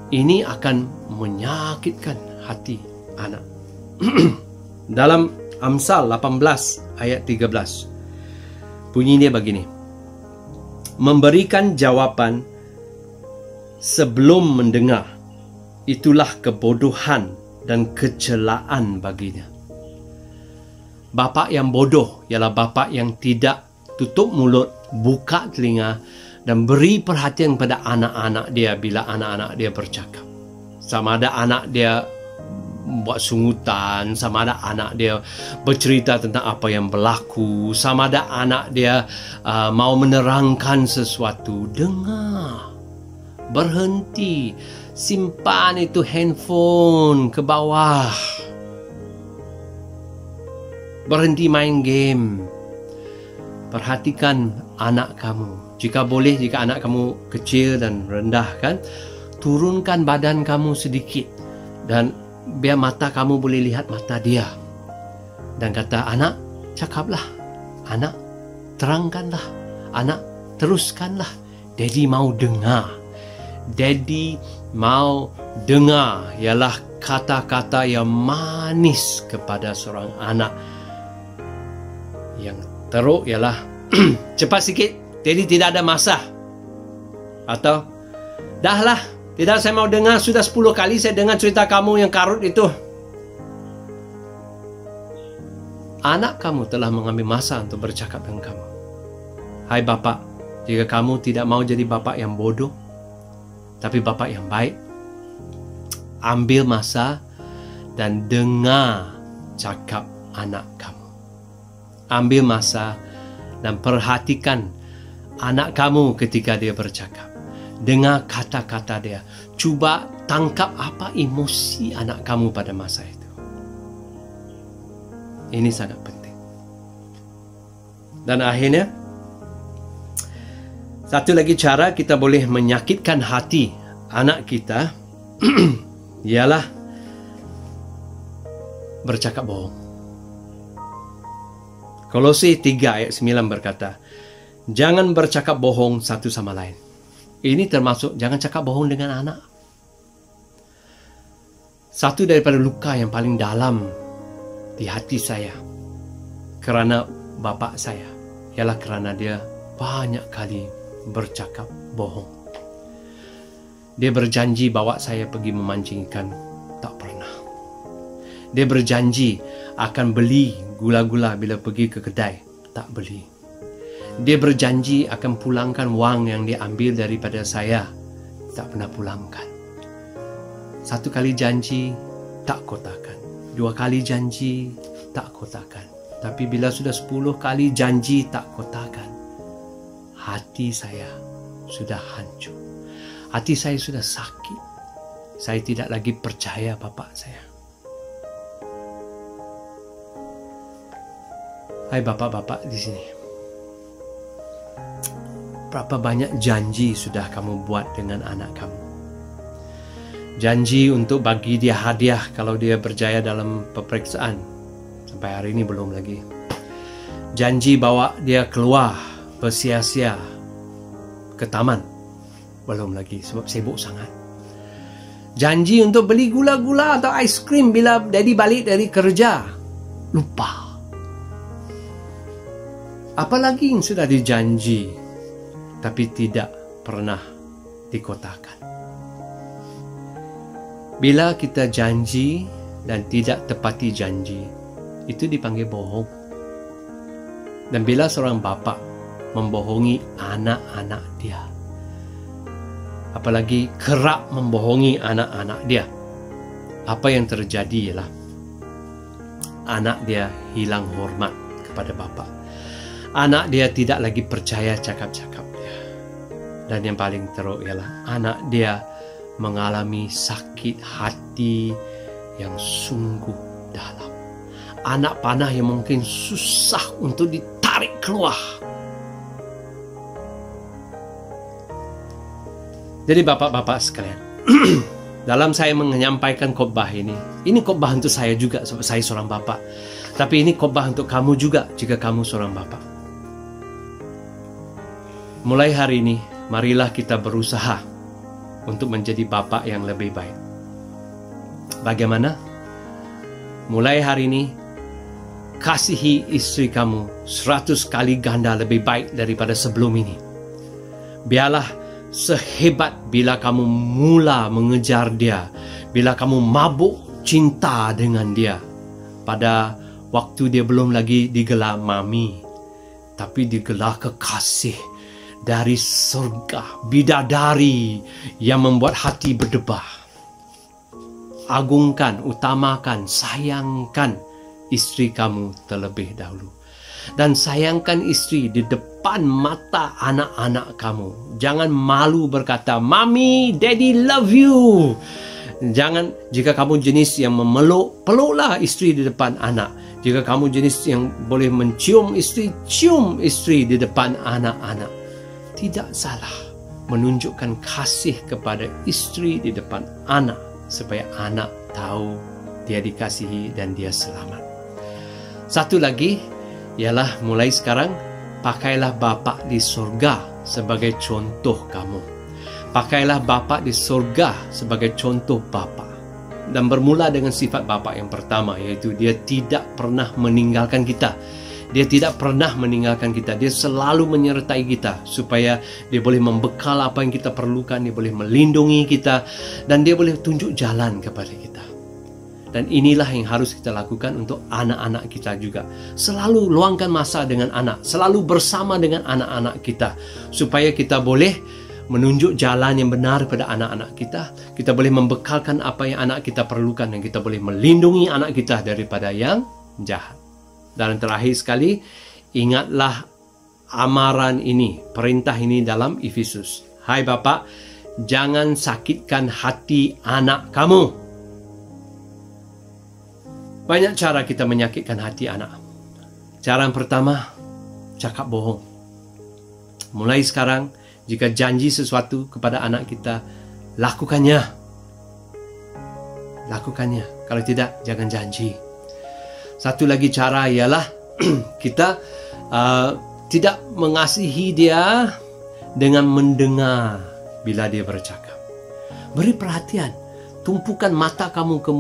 Ini akan menyakitkan hati anak. Dalam Amsal 18 ayat 13, bunyi dia begini, memberikan jawaban sebelum mendengar, itulah kebodohan dan kecelaan baginya. Bapa yang bodoh ialah bapa yang tidak tutup mulut, buka telinga dan beri perhatian pada anak-anak dia bila anak-anak dia bercakap. Sama ada anak dia buat sungutan, sama ada anak dia bercerita tentang apa yang berlaku, sama ada anak dia mau menerangkan sesuatu. Dengar, berhenti, simpan itu handphone ke bawah, berhenti main game. Perhatikan anak kamu. Jika boleh, jika anak kamu kecil dan rendah kan, turunkan badan kamu sedikit dan biar mata kamu boleh lihat mata dia. Dan kata, anak, cakaplah. Anak, terangkanlah. Anak, teruskanlah. Daddy mau dengar. Daddy mau dengar ialah kata-kata yang manis kepada seorang anak. Yang teruk ialah cepat sikit, Daddy tidak ada masa. Atau dahlah, tidak, saya mau dengar, sudah 10 kali saya dengar cerita kamu yang karut itu. Anak kamu telah mengambil masa untuk bercakap dengan kamu. Hai bapak, jika kamu tidak mau jadi bapak yang bodoh, Tapi Bapa yang baik, ambil masa dan dengar cakap anak kamu. Ambil masa dan perhatikan anak kamu ketika dia bercakap. Dengar kata-kata dia. Cuba tangkap apa emosi anak kamu pada masa itu. Ini sangat penting. Dan akhirnya, satu lagi cara kita boleh menyakitkan hati anak kita ialah bercakap bohong. Kolose 3 ayat 9 berkata, jangan bercakap bohong satu sama lain. Ini termasuk jangan cakap bohong dengan anak. Satu daripada luka yang paling dalam di hati saya kerana bapa saya ialah kerana dia banyak kali bercakap bohong. Dia berjanji bawa saya pergi memancing ikan, tak pernah. Dia berjanji akan beli gula-gula bila pergi ke kedai, tak beli. Dia berjanji akan pulangkan wang yang dia ambil daripada saya, tak pernah pulangkan. Satu kali janji, tak kotakan. 2 kali janji, tak kotakan. Tapi bila sudah 10 kali janji tak kotakan, hati saya sudah hancur. Hati saya sudah sakit. Saya tidak lagi percaya bapa saya. Hai bapak-bapak di sini. Berapa banyak janji sudah kamu buat dengan anak kamu? Janji untuk bagi dia hadiah kalau dia berjaya dalam peperiksaan. Sampai hari ini belum lagi. Janji bawa dia keluar bersia-sia ke taman. Belum lagi sebab sibuk sangat. Janji untuk beli gula-gula atau aiskrim bila daddy balik dari kerja. Lupa. Apalagi yang sudah dijanji tapi tidak pernah dikotakan. Bila kita janji dan tidak tepati janji, itu dipanggil bohong. Dan bila seorang bapa membohongi anak-anak dia, apalagi kerap membohongi anak-anak dia, apa yang terjadi ialah anak dia hilang hormat kepada bapa. Anak dia tidak lagi percaya cakap-cakap dia. Dan yang paling teruk ialah anak dia mengalami sakit hati yang sungguh dalam. Anak panah yang mungkin susah untuk ditarik keluar. Jadi bapak-bapak sekalian, dalam saya menyampaikan khotbah ini khotbah untuk saya juga sebab saya seorang bapak. Tapi ini khotbah untuk kamu juga jika kamu seorang bapak. Mulai hari ini, marilah kita berusaha untuk menjadi bapa yang lebih baik. Bagaimana? Mulai hari ini, kasihi istri kamu 100 kali ganda lebih baik daripada sebelum ini. Biarlah sehebat bila kamu mula mengejar dia, bila kamu mabuk cinta dengan dia, pada waktu dia belum lagi digelar mami, tapi digelar kekasih dari surga, bidadari yang membuat hati berdebar. Agungkan, utamakan, sayangkan istri kamu terlebih dahulu. Dan sayangkan istri di depan mata anak-anak kamu. Jangan malu berkata, Mami, Daddy love you. Jangan, jika kamu jenis yang memeluk, peluklah istri di depan anak. Jika kamu jenis yang boleh mencium istri, cium istri di depan anak-anak. Tidak salah menunjukkan kasih kepada istri di depan anak supaya anak tahu dia dikasihi dan dia selamat. Satu lagi ialah mulai sekarang pakailah bapa di surga sebagai contoh kamu. Pakailah bapa di surga sebagai contoh bapa. Dan bermula dengan sifat bapa yang pertama, iaitu dia tidak pernah meninggalkan kita. Dia tidak pernah meninggalkan kita. Dia selalu menyertai kita supaya dia boleh membekal apa yang kita perlukan. Dia boleh melindungi kita. Dan dia boleh tunjuk jalan kepada kita. Dan inilah yang harus kita lakukan untuk anak-anak kita juga. Selalu luangkan masa dengan anak. Selalu bersama dengan anak-anak kita. Supaya kita boleh menunjuk jalan yang benar pada anak-anak kita. Kita boleh membekalkan apa yang anak kita perlukan, dan kita boleh melindungi anak kita daripada yang jahat. Dan terakhir sekali, ingatlah amaran ini, perintah ini dalam Efesus. Hai bapa, jangan sakitkan hati anak kamu. Banyak cara kita menyakitkan hati anak. Cara yang pertama, cakap bohong. Mulai sekarang, jika janji sesuatu kepada anak kita, lakukannya. Lakukannya. Kalau tidak, jangan janji. Satu lagi cara ialah kita tidak mengasihi dia dengan mendengar bila dia bercakap. Beri perhatian. Tumpukan mata kamu ke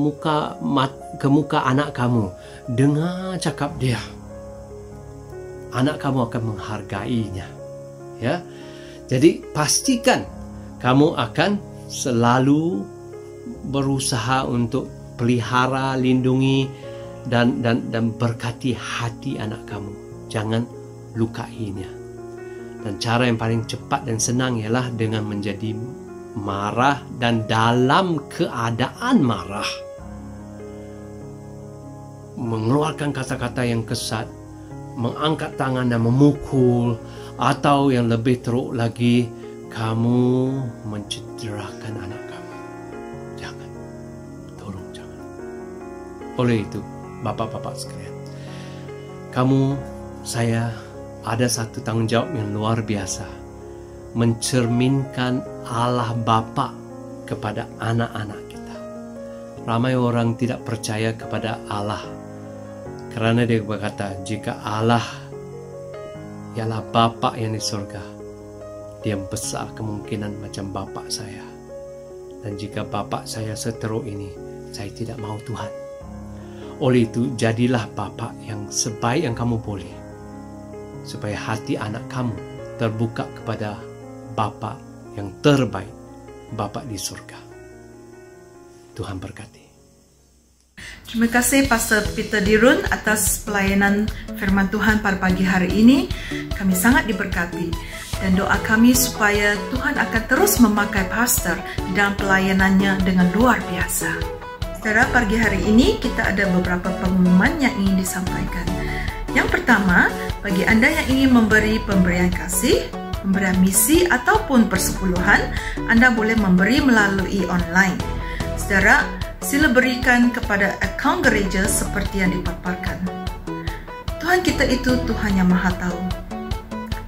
muka anak kamu. Dengar cakap dia. Anak kamu akan menghargainya. Ya. Jadi pastikan kamu akan selalu berusaha untuk pelihara, lindungi dan berkati hati anak kamu. Jangan lukainya. Dan cara yang paling cepat dan senang ialah dengan menjadi marah dan dalam keadaan marah. Mengeluarkan kata-kata yang kesat, mengangkat tangan dan memukul, atau yang lebih teruk lagi, kamu mencederakan anak kamu. Jangan. Tolong jangan. Oleh itu, bapak-bapak sekalian, saya ada satu tanggungjawab yang luar biasa. Mencerminkan Allah Bapa kepada anak-anak kita. Ramai orang tidak percaya kepada Allah. Kerana dia berkata, jika Allah ialah Bapa yang di surga, dia besar kemungkinan macam bapa saya. Dan jika bapa saya seteruk ini, saya tidak mahu Tuhan. Oleh itu, jadilah bapa yang sebaik yang kamu boleh, supaya hati anak kamu terbuka kepada Bapa yang terbaik, Bapa di surga. Tuhan berkati. Terima kasih Pastor Peter Dirun atas pelayanan firman Tuhan pada pagi hari ini. Kami sangat diberkati, dan doa kami supaya Tuhan akan terus memakai Pastor di dalam pelayanannya dengan luar biasa. Saudara, pagi hari ini kita ada beberapa pengumuman yang ingin disampaikan. Yang pertama, bagi Anda yang ingin memberi pemberian kasih, pemberian misi ataupun persepuluhan, Anda boleh memberi melalui online. Saudara, sila berikan kepada akaun gereja seperti yang dipaparkan. Tuhan kita itu Tuhan yang Maha Tahu.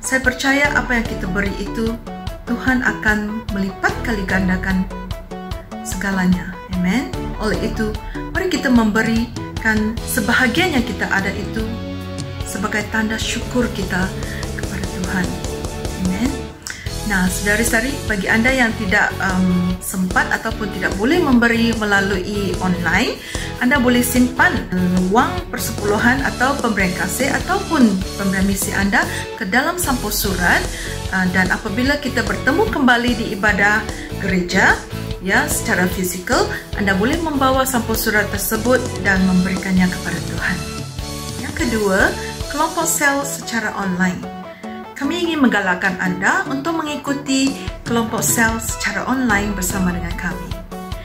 Saya percaya apa yang kita beri itu, Tuhan akan melipat kali gandakan segalanya. Amen. Oleh itu, mari kita memberikan sebahagian yang kita ada itu sebagai tanda syukur kita kepada Tuhan. Amen. Nah, saudari-saudari, bagi Anda yang tidak sempat ataupun tidak boleh memberi melalui online, Anda boleh simpan wang persepuluhan atau pemberian kasih ataupun pemberian misi Anda ke dalam sampul surat, dan apabila kita bertemu kembali di ibadah gereja, ya, secara fizikal, Anda boleh membawa sampul surat tersebut dan memberikannya kepada Tuhan. Yang kedua, kelompok sel secara online. Kami ingin menggalakkan Anda untuk mengikuti kelompok sel secara online bersama dengan kami.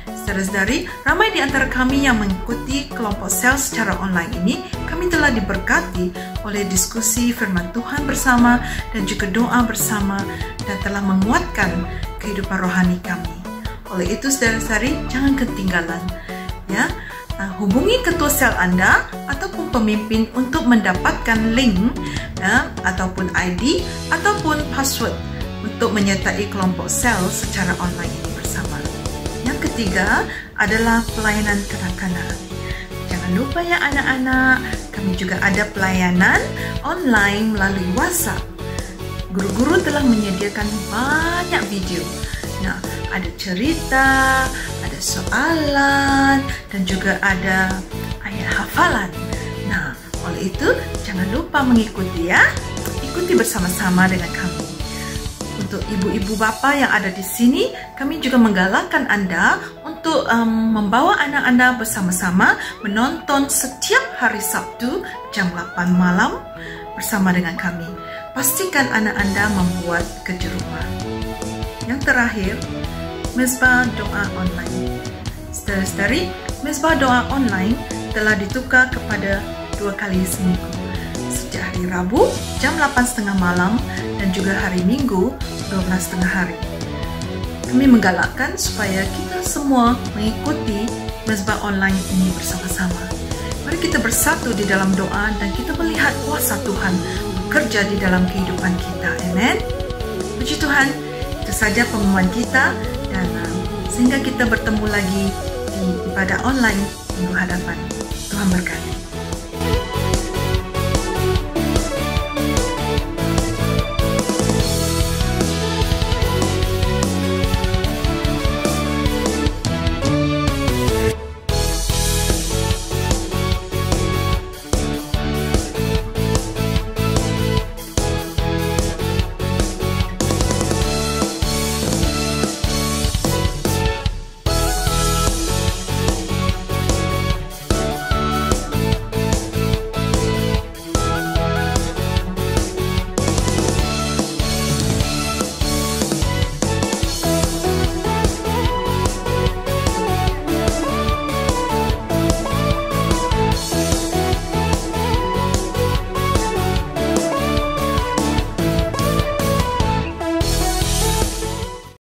Saudara-saudari, ramai di antara kami yang mengikuti kelompok sel secara online ini, kami telah diberkati oleh diskusi firman Tuhan bersama dan juga doa bersama, dan telah menguatkan kehidupan rohani kami. Oleh itu, saudara-saudari, jangan ketinggalan. Ya, hubungi ketua sel Anda ataupun pemimpin untuk mendapatkan link ataupun ID ataupun password untuk menyertai kelompok sel secara online ini bersama. Yang ketiga adalah pelayanan kanak-kanak. Jangan lupa ya anak-anak, kami juga ada pelayanan online melalui WhatsApp. Guru-guru telah menyediakan banyak video. Nah, ada cerita, ada soalan, dan juga ada ayat hafalan. Nah, oleh itu, jangan lupa mengikuti ya. Ikuti bersama-sama dengan kami. Untuk ibu-ibu bapa yang ada di sini, kami juga menggalakkan Anda untuk membawa anak Anda bersama-sama menonton setiap hari Sabtu jam 8 malam bersama dengan kami. Pastikan anak Anda membuat kerja rumah. yang terakhir, Mezbah Doa Online. Saudara-saudari, Mezbah Doa Online telah ditukar kepada 2 kali seminggu. Sejak hari Rabu jam 8.30 malam dan juga hari Minggu 12.30 hari. Kami menggalakkan supaya kita semua mengikuti Mezbah Online ini bersama-sama. Mari kita bersatu di dalam doa dan kita melihat kuasa Tuhan bekerja di dalam kehidupan kita. Amen. Puji Tuhan, itu saja pengumuman kita dan sehingga kita bertemu lagi di ibadah online minggu hadapan. Tuhan berkati.